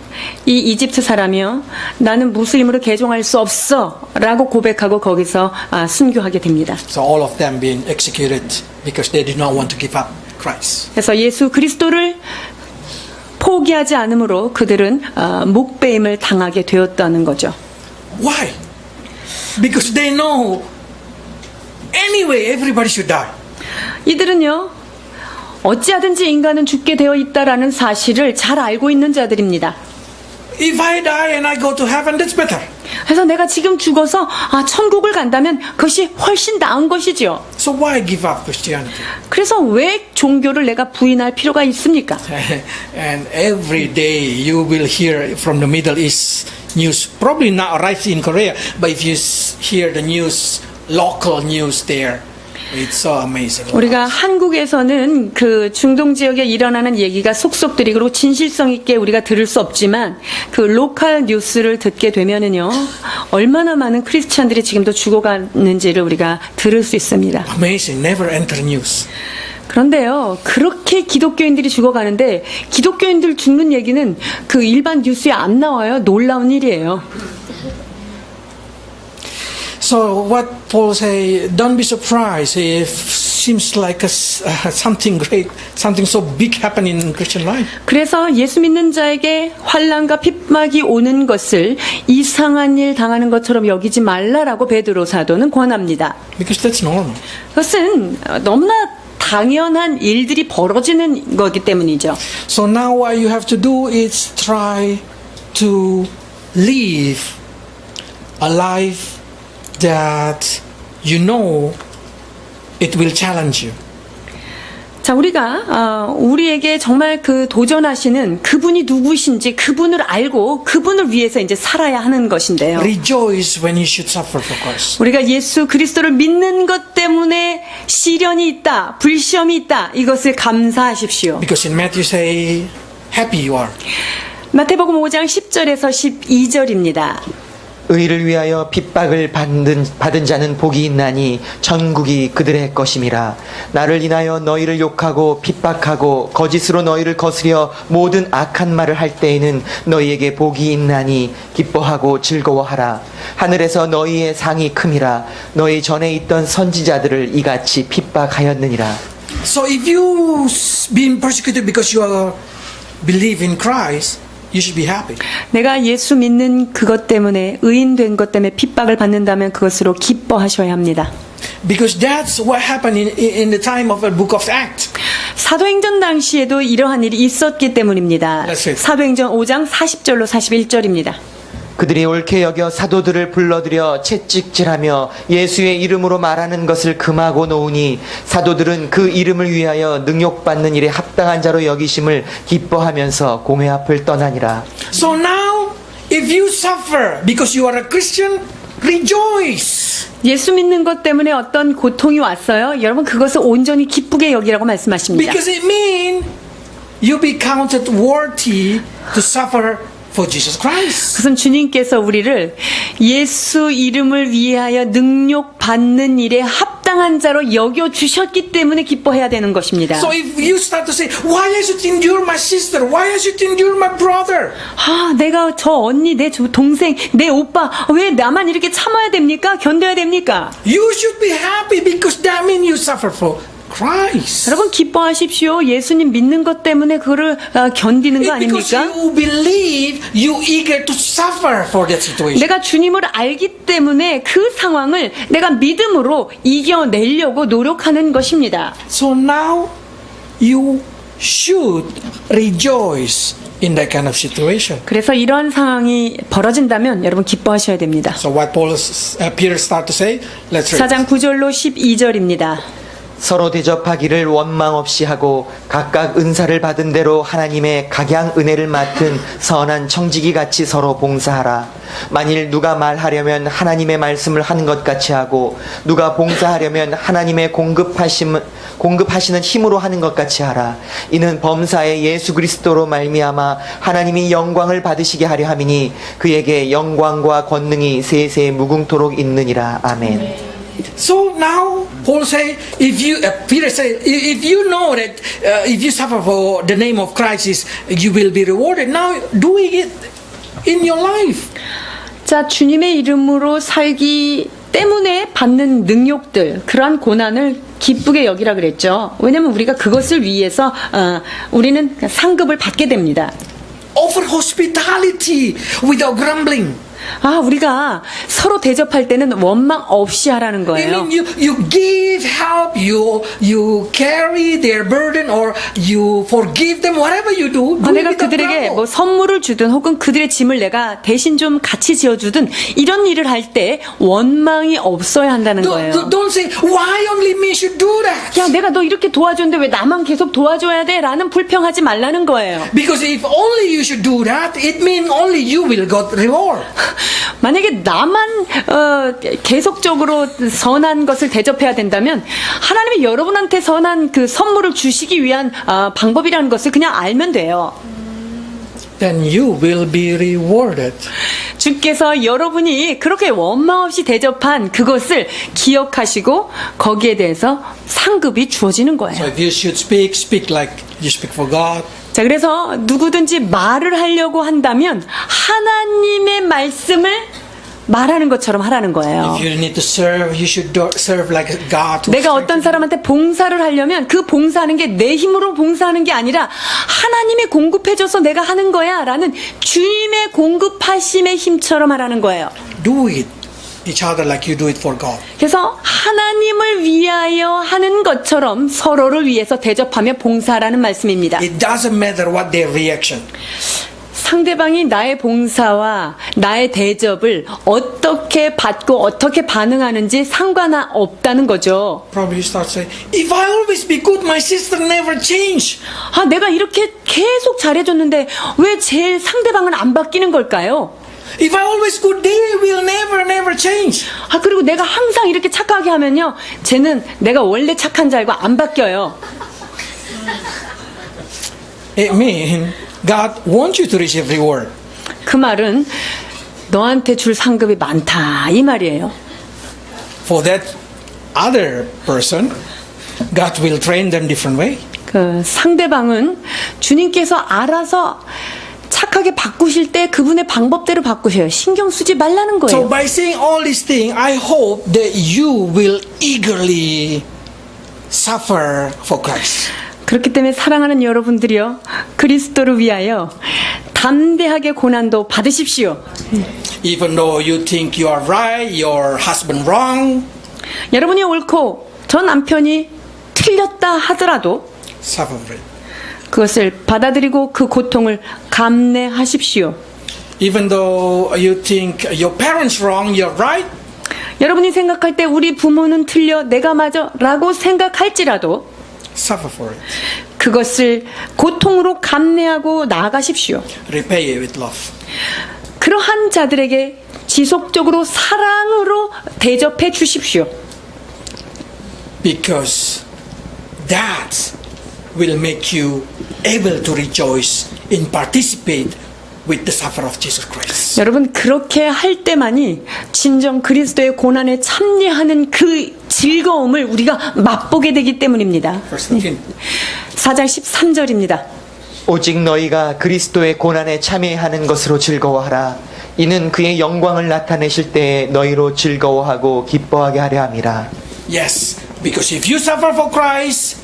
이 이집트 사람이요. 나는 무슬림으로 개종할 수 없어 라고 고백하고 거기서 순교하게 됩니다. So all of them being executed because they did not want to give up Christ. 그래서 예수 그리스도를 포기하지 않으므로 그들은 목배임을 당하게 되었다는 거죠. Why? Because they know anyway everybody should die. 이들은요. 어찌하든지 인간은 죽게 되어 있다라는 사실을 잘 알고 있는 자들입니다. If I die and I go to heaven, that's better. 그래서 내가 지금 죽어서 천국을 간다면 그것이 훨씬 나은 것이지요. So why give up Christianity? 그래서 왜 종교를 내가 부인할 필요가 있습니까? And every day you will hear from the Middle East news, probably not right in Korea, but if you hear the news, local news there, it's so amazing. 우리가 한국에서는 그 중동 지역에 일어나는 얘기가 속속들이 그리고 진실성 있게 우리가 들을 수 없지만 그 로컬 뉴스를 듣게 되면은요 얼마나 많은 크리스찬들이 지금도 죽어가는지를 우리가 들을 수 있습니다. Amazing, never enter news. 그런데요, 그렇게 기독교인들이 죽어가는데 기독교인들 죽는 얘기는 그 일반 뉴스에 안 나와요. 놀라운 일이에요. So what Paul say, don't be surprised if seems like something great, something so big happening in Christian life. 그래서 예수 믿는 자에게 환난과 핍박이 오는 것을 이상한 일 당하는 것처럼 여기지 말라라고 베드로 사도는 권합니다. Because that's normal. 그것은 너무나 당연한 일들이 벌어지는 거기 때문이죠. So now what you have to do is try to live a life that you know it will challenge you. 자, 우리가 우리에게 정말 그 도전하시는 그분이 누구신지 그분을 알고 그분을 위해서 이제 살아야 하는 것인데요. Rejoice when you should suffer for Christ. 우리가 예수 그리스도를 믿는 것 때문에 시련이 있다, 불시험이 있다, 이것을 감사하십시오. Because in Matthew say, happy you are. 마태복음 5장 10절에서 12절입니다. 의를 위하여 핍박을 받은 자는 복이 있나니 천국이 그들의 것임이라. 나를 인하여 너희를 욕하고 핍박하고 거짓으로 너희를 거스려 모든 악한 말을 할 때에는 너희에게 복이 있나니 기뻐하고 즐거워하라. 하늘에서 너희의 상이 큼이라. 너희 전에 있던 선지자들을 이같이 핍박하였느니라. So if you been persecuted because you believe in Christ, you should be happy. 내가 예수 믿는 그것 때문에 의인된 것 때문에 핍박을 받는다면 그것으로 기뻐하셔야 합니다. because that's what happened in the time of the book of Acts. 사도행전 당시에도 이러한 일이 있었기 때문입니다. That's it. 사도행전 5장 40절로 41절입니다. 그들이 옳게 여겨 사도들을 불러들여 채찍질하며 예수의 이름으로 말하는 것을 금하고 놓으니 사도들은 그 이름을 위하여 능욕받는 일에 합당한 자로 여기심을 기뻐하면서 공회 앞을 떠나니라. So now, if you suffer because you are a Christian, rejoice. 예수 믿는 것 때문에 어떤 고통이 왔어요. 여러분 그것을 온전히 기쁘게 여기라고 말씀하십니다. Because it means you be counted worthy to suffer for Jesus Christ. 그것은 주님께서 우리를 예수 이름을 위하여 능욕 받는 일에 합당한 자로 여겨 주셨기 때문에 기뻐해야 되는 것입니다. So if you start to say, why I should endure my sister? Why I should endure my brother? 아, 내가 저 언니, 내 동생, 내 오빠 왜 나만 이렇게 참아야 됩니까? 견뎌야 됩니까? You should be happy because that means you suffer for Christ. 여러분 기뻐하십시오. 예수님 믿는 것 때문에 그거를 견디는 거 It's because 아닙니까? you believe, you eager to suffer for that situation. 내가 주님을 알기 때문에 그 상황을 내가 믿음으로 이겨내려고 노력하는 것입니다. So now you should rejoice in that kind of situation. 그래서 이런 상황이 벌어진다면 여러분 기뻐하셔야 됩니다. So what Peter start to say? Let's read. 4장 9절로 12절입니다. 서로 대접하기를 원망 없이 하고 각각 은사를 받은 대로 하나님의 각양 은혜를 맡은 선한 청지기 같이 서로 봉사하라. 만일 누가 말하려면 하나님의 말씀을 하는 것 같이 하고 누가 봉사하려면 하나님의 공급하시는 힘으로 하는 것 같이 하라. 이는 범사에 예수 그리스도로 말미암아 하나님이 영광을 받으시게 하려 함이니 그에게 영광과 권능이 세세 무궁토록 있느니라. 아멘. So now Paul say, Peter say, if you know that if you suffer for the name of Christ, you will be rewarded. Now doing it in your life. 자, 주님의 이름으로 살기 때문에 받는 능욕들, 그러한 고난을 기쁘게 여기라 그랬죠. 왜냐하면 우리가 그것을 위해서 우리는 상급을 받게 됩니다. Offer hospitality without grumbling. 아, 우리가 서로 대접할 때는 원망 없이 하라는 I 거예요. mean, you give help, you carry their burden, or you forgive them. Whatever you do, do it 내가 without 그들에게 grumble. 뭐 선물을 주든 혹은 그들의 짐을 내가 대신 좀 같이 지어주든 이런 일을 할 때 원망이 없어야 한다는 거예요. Don't say why only me should do that. 야, 내가 너 이렇게 도와줬는데 왜 나만 계속 도와줘야 돼? 라는 불평하지 말라는 거예요. Because if only you should do that, it means only you will get reward. 만약에 나만 계속적으로 선한 것을 대접해야 된다면 하나님이 여러분한테 선한 그 선물을 주시기 위한 방법이라는 것을 그냥 알면 돼요. Then you will be rewarded. 주께서 여러분이 그렇게 원망 없이 대접한 그것을 기억하시고 거기에 대해서 상급이 주어지는 So 거예요. if you should speak, speak like you speak for God. 자, 그래서 누구든지 말을 하려고 한다면 하나님의 말씀을 말하는 것처럼 하라는 거예요. If you need to serve, you should serve like God. 내가 어떤 사람한테 봉사를 하려면 그 봉사하는 게 내 힘으로 봉사하는 게 아니라 하나님이 공급해줘서 내가 하는 거야 라는 주님의 공급하심의 힘처럼 하라는 거예요. Do it each other like you do it for God. 그래서 하나님을 위하여 하는 것처럼 서로를 위해서 대접하며 봉사하라는 말씀입니다. It doesn't matter what their reaction. 상대방이 나의 봉사와 나의 대접을 어떻게 받고 어떻게 반응하는지 상관없다는 거죠. Probably you start saying, if I always be good, my sister never change. 아, 내가 이렇게 계속 잘해줬는데 왜 제 상대방은 안 바뀌는 걸까요? If I always good, they will never change. 아, 그리고 내가 항상 이렇게 착하게 하면요, 쟤는 내가 원래 착한 줄 알고 안 바뀌어요. It means God wants you to receive reward. 그 말은 너한테 줄 상급이 많다 이 말이에요. For that other person, God will train them different way. 그 상대방은 주님께서 알아서 착하게 바꾸실 때 그분의 방법대로 바꾸셔요. 신경 쓰지 말라는 So 거예요. by saying all these things, I hope that you will eagerly suffer for Christ. 그렇기 때문에 사랑하는 여러분들이요, 그리스도를 위하여 담대하게 고난도 받으십시오. Even though you think you are right, your husband wrong. 여러분이 옳고 저 남편이 틀렸다 하더라도 Suffer for it. 그것을 받아들이고 그 고통을 감내하십시오. Even though you think your parents wrong, you're right. 여러분이 생각할 때 우리 부모는 틀려 내가 맞아 라고 생각할지라도 Suffer for it. 그것을 고통으로 감내하고 나아가십시오. Repay it with love. 그러한 자들에게 지속적으로 사랑으로 대접해 주십시오. Because that will make you able to rejoice and participate with the suffer of Jesus Christ. 여러분 그렇게 할 때만이 진정 그리스도의 고난에 참여하는 그 즐거움을 우리가 맛보게 되기 때문입니다. Verse 13. 4장 13절입니다. 오직 너희가 그리스도의 고난에 참여하는 것으로 즐거워하라. 이는 그의 영광을 나타내실 때에 너희로 즐거워하고 기뻐하게 하려 함이라. Yes, because if you suffer for Christ,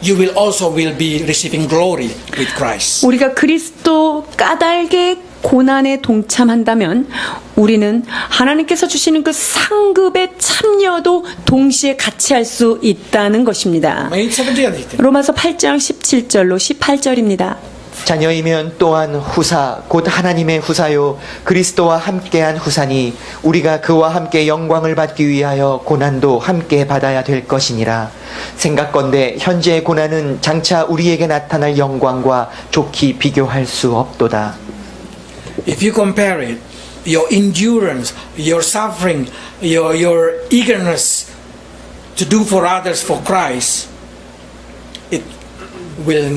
you will also be receiving glory with Christ. 우리가 그리스도 까닭의 고난에 동참한다면 우리는 하나님께서 주시는 그 상급의 참여도 동시에 같이 할 수 있다는 것입니다. May 17. 로마서 8장 17절로 18절입니다. 자녀이면 또한 후사 곧 하나님의 후사요 그리스도와 함께한 후사니 우리가 그와 함께 영광을 받기 위하여 고난도 함께 받아야 될 것이니라. 생각건대 현재의 고난은 장차 우리에게 나타날 영광과 좋게 비교할 수 없도다. If you compare it, your endurance, your suffering, your eagerness to do for others for Christ, it will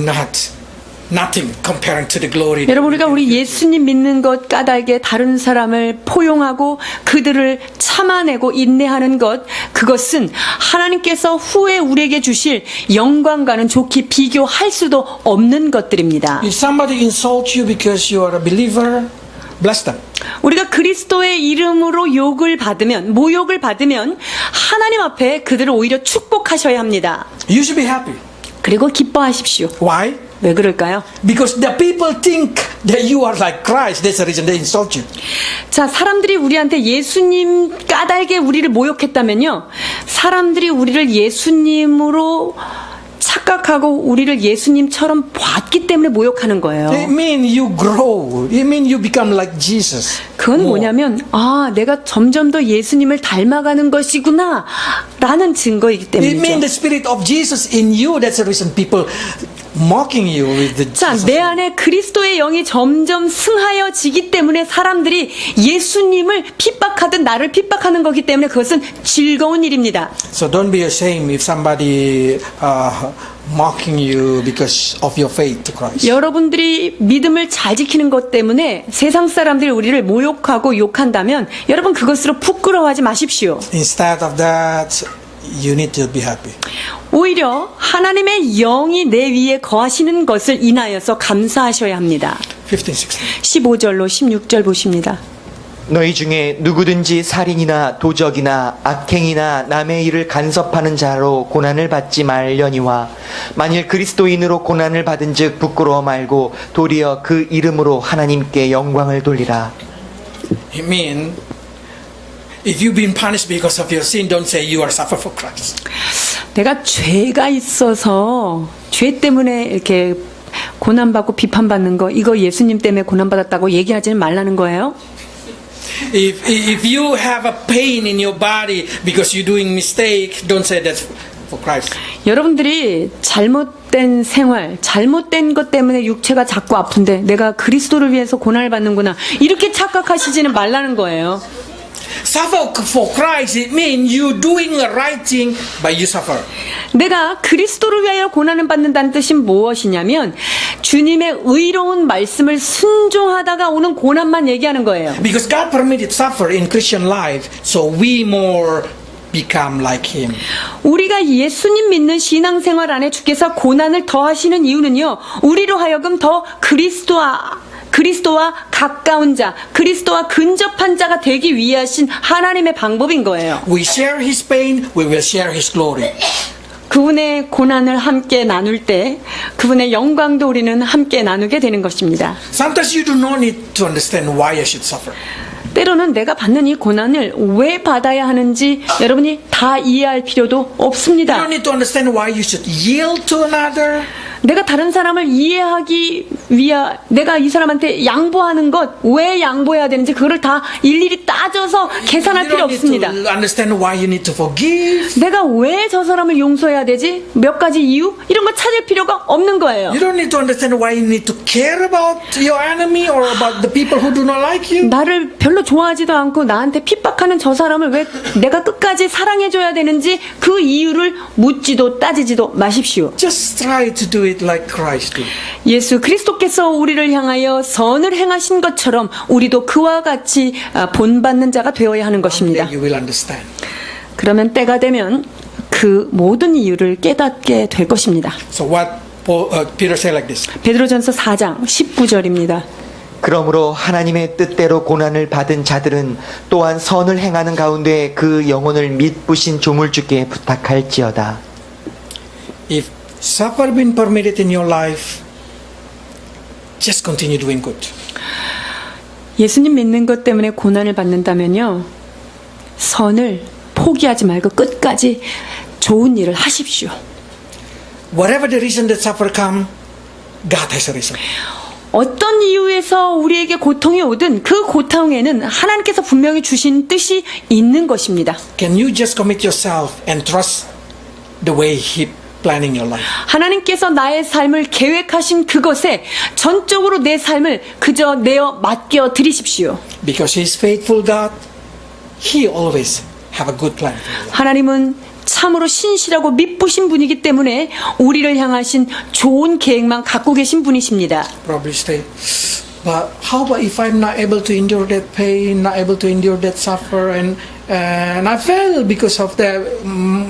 nothing comparing to the glory. 여러분 우리가 우리 예수님 믿는 것 까닭에 다른 사람을 포용하고 그들을 참아내고 인내하는 것 그것은 하나님께서 후에 우리에게 주실 영광과는 좋게 비교할 수도 없는 것들입니다. If somebody insults you because you are a believer, bless them. 우리가 그리스도의 이름으로 욕을 받으면 모욕을 받으면 하나님 앞에 그들을 오히려 축복하셔야 합니다. You should be happy. 그리고 기뻐하십시오. Why? 왜 그럴까요? Because the people think that you are like Christ. That's the reason they insult you. 자, 사람들이 우리한테 예수님 까닭에 우리를 모욕했다면요. 사람들이 우리를 예수님으로 착각하고 우리를 예수님처럼 봤기 때문에 모욕하는 거예요. It means you grow. It means you become like Jesus. 그건 뭐냐면 아, 내가 점점 더 예수님을 닮아가는 것이구나 라는 증거이기 It means 때문이죠. the Spirit of Jesus in you. That's the reason people mocking you with the 자, Jesus. 내 안에 그리스도의 영이 점점 승하여지기 때문에 사람들이 예수님을 핍박하든 나를 핍박하는 거기 때문에 그것은 즐거운 일입니다. So don't be ashamed if somebody mocking you because of your faith to Christ. 여러분들이 믿음을 잘 지키는 것 때문에 세상 사람들이 우리를 모욕하고 욕한다면 여러분 그것으로 부끄러워하지 마십시오. Instead of that, you need to be happy. 오히려 하나님의 영이 내 위에 거하시는 것을 인하여서 감사하셔야 합니다. 15, 16. 15절로 16절 보십니다. 너희 중에 누구든지 살인이나 도적이나 악행이나 남의 일을 간섭하는 자로 고난을 받지 말려니와 만일 그리스도인으로 고난을 받은즉 부끄러워 말고 도리어 그 이름으로 하나님께 영광을 돌리라. It means if you've been punished because of your sin, don't say you are suffer for Christ. 내가 죄가 있어서 죄 때문에 이렇게 고난받고 비판받는 거 이거 예수님 때문에 고난받았다고 얘기하지는 말라는 거예요. If you have a pain in your body because you're doing mistake, don't say that's for Christ. 여러분들이 잘못된 생활, 잘못된 것 때문에 육체가 자꾸 아픈데 내가 그리스도를 위해서 고난을 받는구나 이렇게 착각하시지는 말라는 거예요. Suffer for Christ, it means you doing the right thing, but you suffer. 내가 그리스도를 위하여 고난을 받는다는 뜻이 무엇이냐면 주님의 의로운 말씀을 순종하다가 오는 고난만 얘기하는 거예요. Because God permitted suffer in Christian life, so we more become like Him. 우리가 예수님 믿는 신앙생활 안에 주께서 고난을 더하시는 이유는요. 우리로 하여금 더 그리스도와 가까운 자, 그리스도와 근접한 자가 되기 위하신 하나님의 방법인 거예요. We share His pain, we will share His glory. 그분의 고난을 함께 나눌 때 그분의 영광도 우리는 함께 나누게 되는 것입니다. Sometimes you do not need to understand why I should suffer. 때로는 내가 받는 이 고난을 왜 받아야 하는지 여러분이 다 이해할 필요도 You 없습니다. don't need to understand why you should yield to another. 내가 다른 사람을 이해하기 위하 내가 이 사람한테 양보하는 것 왜 양보해야 되는지 그거를 다 일일이 따져서 계산할 You 필요 don't need 없습니다. to understand why you need to forgive. 내가 왜 저 사람을 용서해야 되지? 몇 가지 이유? 이런 거 찾을 필요가 없는 거예요. You don't need to understand why you need to care about your enemy or about the people who do not like you. 나를 별로 좋아하지도 않고 나한테 핍박하는 저 사람을 왜 내가 끝까지 사랑해줘야 되는지 그 이유를 묻지도 따지지도 마십시오. Just try to do it like Christ did. 예수 그리스도께서 우리를 향하여 선을 행하신 것처럼 우리도 그와 같이 본받는 자가 되어야 하는 것입니다. Then you will understand. 그러면 때가 되면 그 모든 이유를 깨닫게 될 것입니다. So what Peter said like this. 베드로전서 4장 19절입니다. 그러므로 하나님의 뜻대로 고난을 받은 자들은 또한 선을 행하는 가운데 그 영혼을 믿부신 조물주께 부탁할지어다. If suffer been permitted in your life, just continue doing good. 예수님 믿는 것 때문에 고난을 받는다면요. 선을 포기하지 말고 끝까지 좋은 일을 하십시오. Whatever the reason that suffer come, God has a reason. 어떤 이유에서 우리에게 고통이 오든 그 고통에는 하나님께서 분명히 주신 뜻이 있는 것입니다. Can you just commit yourself and trust the way He planning your life? 하나님께서 나의 삶을 계획하신 그것에 전적으로 내 삶을 그저 내어 맡겨 드리십시오. Because He's faithful God, He always have a good plan for your life. 하나님은 참으로 신실하고 믿부신 분이기 때문에 우리를 향하신 좋은 계획만 갖고 계신 분이십니다. Probably say, but how about if I'm not able to endure that pain, not able to endure that suffer, and I fail because of that.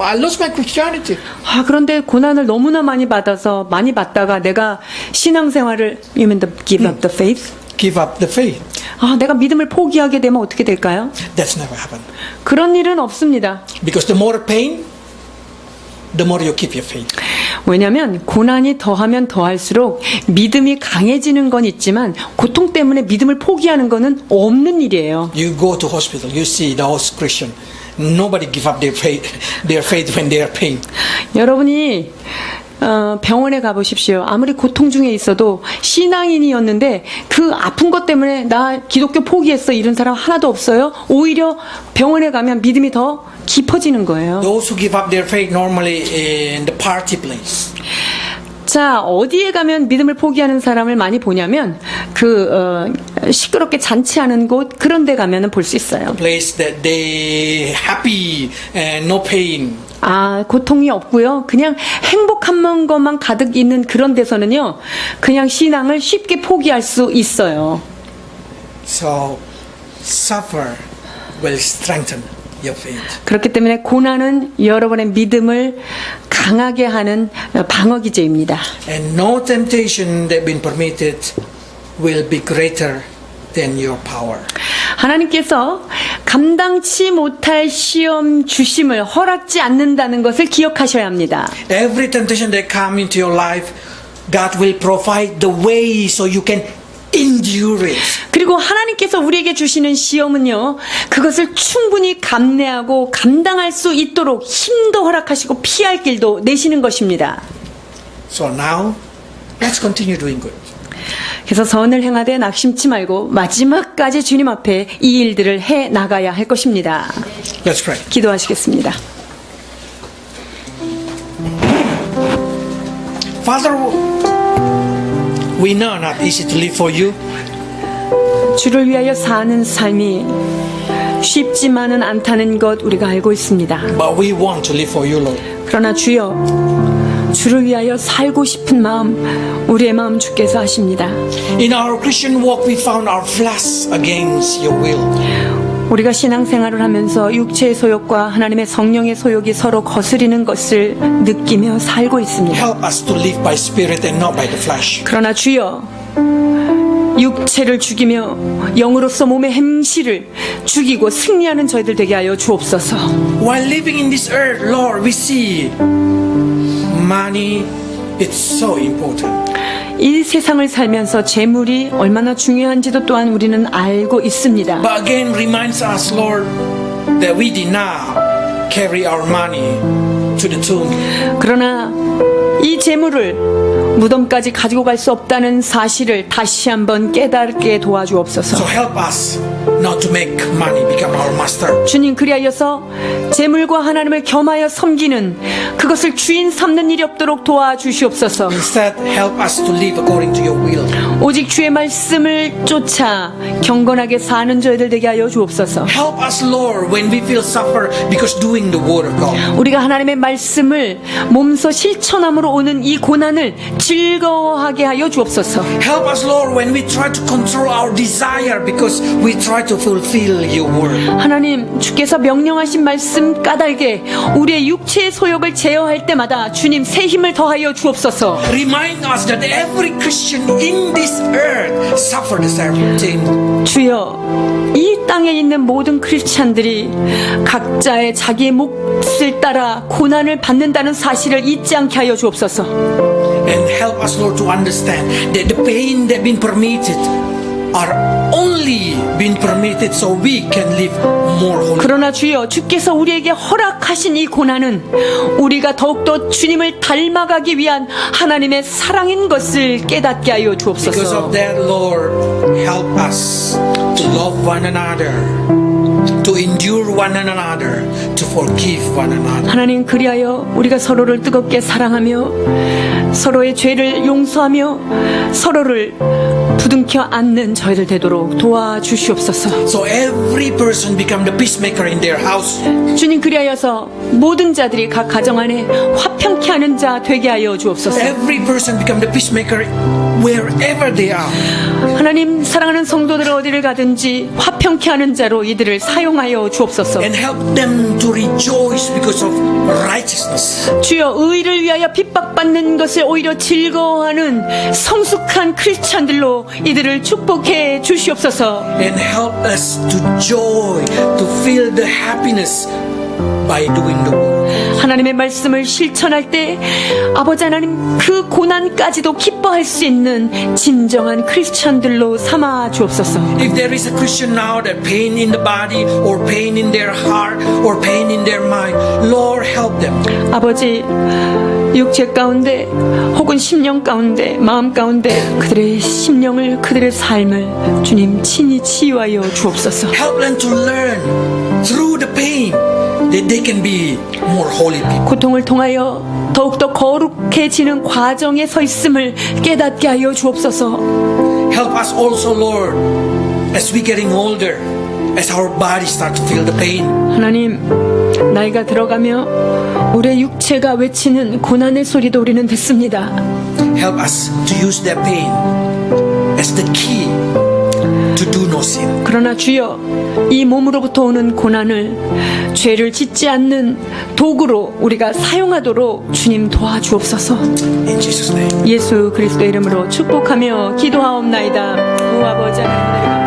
I lost my Christianity. 그런데 고난을 너무나 많이 받다가 내가 신앙생활을 you mean the give up the faith? Give up the faith. 내가 믿음을 포기하게 되면 어떻게 될까요? That's never happened. 그런 일은 없습니다. Because the more pain, the more you keep your faith. 왜냐하면 고난이 더하면 더할수록 믿음이 강해지는 건 있지만 고통 때문에 믿음을 포기하는 거는 없는 일이에요. You go to hospital, you see those Christian. Nobody give up their faith when they are pain. 여러분이 병원에 가보십시오. 아무리 고통 중에 있어도 신앙인이었는데 그 아픈 것 때문에 나 기독교 포기했어 이런 사람 하나도 없어요. 오히려 병원에 가면 믿음이 더 깊어지는 거예요. Those who give up their faith normally in the party place. 자, 어디에 가면 믿음을 포기하는 사람을 많이 보냐면 시끄럽게 잔치하는 곳 그런 데 가면은 볼 수 있어요. Place that they happy and no pain. 고통이 없고요. 그냥 행복한 것만 가득 있는 그런 데서는요. 그냥 신앙을 쉽게 포기할 수 있어요. So suffer will strengthen your faith. 그렇기 때문에 고난은 여러분의 믿음을 강하게 하는 방어기제입니다. And no temptation that been permitted will be greater than your power. 하나님께서 감당치 못할 시험 주심을 허락지 않는다는 것을 기억하셔야 합니다. Every temptation that come into your life, God will provide the way so you can endure it. 그리고 하나님께서 우리에게 주시는 시험은요, 그것을 충분히 감내하고 감당할 수 있도록 힘도 허락하시고 피할 길도 내시는 것입니다. So now, let's continue doing good. 그래서 선을 행하되 낙심치 말고 마지막까지 주님 앞에 이 일들을 해 나가야 할 것입니다. Let's pray. 기도하시겠습니다. Father, we know not easy to live for you. 주를 위하여 사는 삶이 쉽지만은 않다는 것 우리가 알고 있습니다. But we want to live for you, Lord. 그러나 주여, 주를 위하여 살고 싶은 마음, 우리의 마음 주께서 하십니다. In our Christian walk, we found our flesh against your will. 우리가 신앙생활을 하면서 육체의 소욕과 하나님의 성령의 소욕이 서로 거스리는 것을 느끼며 살고 있습니다. Help us to live by spirit and not by the flesh. 그러나 주여, 육체를 죽이며 영으로서 몸의 행실을 죽이고 승리하는 저희들 되게 하여 주옵소서. While living in this earth, Lord, we see money, It's so important. 이 세상을 살면서 재물이 얼마나 중요한지도 또한 우리는 알고 있습니다. But again, reminds us, Lord, that we did not carry our money to the tomb. 그러나 이 재물을 무덤까지 가지고 갈 수 없다는 사실을 다시 한번 깨닫게 도와주옵소서. So help us not to make money become our master. 주님, 그리하여서 재물과 하나님을 겸하여 섬기는 그것을 주인 삼는 일이 없도록 도와주시옵소서. Instead, help us to live according to your will. 오직 주의 말씀을 쫓아 경건하게 사는 저희들 되게 하여 주옵소서. Help us, Lord, when we feel suffer because doing the word of God. 우리가 하나님의 말씀을 몸소 실천함으로 오는 이 고난을 즐거워하게 하여 주옵소서. Help us, Lord, when we try to control our desire because we try to fulfill your word. 하나님, 주께서 명령하신 말씀 까닭에 우리의 육체의 소욕을 제어할 때마다 주님 새 힘을 더하여 주옵소서. Remind us that every Christian in this earth suffered the same. 주여, 이 땅에 있는 모든 크리스찬들이 각자의 자기의 몫을 따라 고난을 받는다는 사실을 잊지 않게 하여 주옵소서. And help us, Lord, to understand that the pain that been permitted are only been permitted so we can live more holy. 그러나 주여, 주께서 우리에게 허락하신 이 고난은 우리가 더욱더 주님을 닮아가기 위한 하나님의 사랑인 것을 깨닫게 하여 Because 주옵소서. of that, Lord, help us to love one another, to endure one another, to forgive one another. 하나님, 그리하여 우리가 서로를 뜨겁게 사랑하며 서로의 죄를 용서하며 서로를 부둥켜 안는 저희들 되도록 도와주시옵소서. So every person become the peacemaker in their house. 주님, 그리하여서 모든 자들이 각 가정 안에 화평케 하는 자 되게 하여 주옵소서. Every person become the peacemaker wherever they are. 하나님, 사랑하는 성도들 어디를 가든지 화평케 하는 자로 이들을 사용하여 주옵소서. And help them to rejoice because of righteousness. 주여, 의를 위하여 핍박받는 것을 오히려 즐거워하는 성숙한 크리스찬들로 이들을 축복해 주시옵소서. And help us to joy, to feel the happiness by doing the work. 하나님의 말씀을 실천할 때 아버지 하나님, 그 고난까지도 기뻐할 수 있는 진정한 크리스찬들로 삼아 주옵소서. If there is a Christian now that pain in the body or pain in their heart or pain in their mind, Lord, help them. 아버지, 육체 가운데 혹은 심령 가운데 마음 가운데 그들의 심령을, 그들의 삶을 주님 친히 치유하여 주옵소서. Help them to learn through the pain that they can be more holy people. 고통을 통하여 더욱더 거룩해지는 과정에 서 있음을 깨닫게 하여 주옵소서. Help us also, Lord, as we getting older, as our bodies start to feel the pain. 하나님, 나이가 들어가며 우리의 육체가 외치는 고난의 소리도 우리는 듣습니다. Help us to use that pain as the key to do no sin. 그러나 주여, 이 몸으로부터 오는 고난을 죄를 짓지 않는 도구로 우리가 사용하도록 주님 도와주옵소서. In Jesus' name. 예수 그리스도의 이름으로 축복하며 기도하옵나이다. 오 아버지 하나님,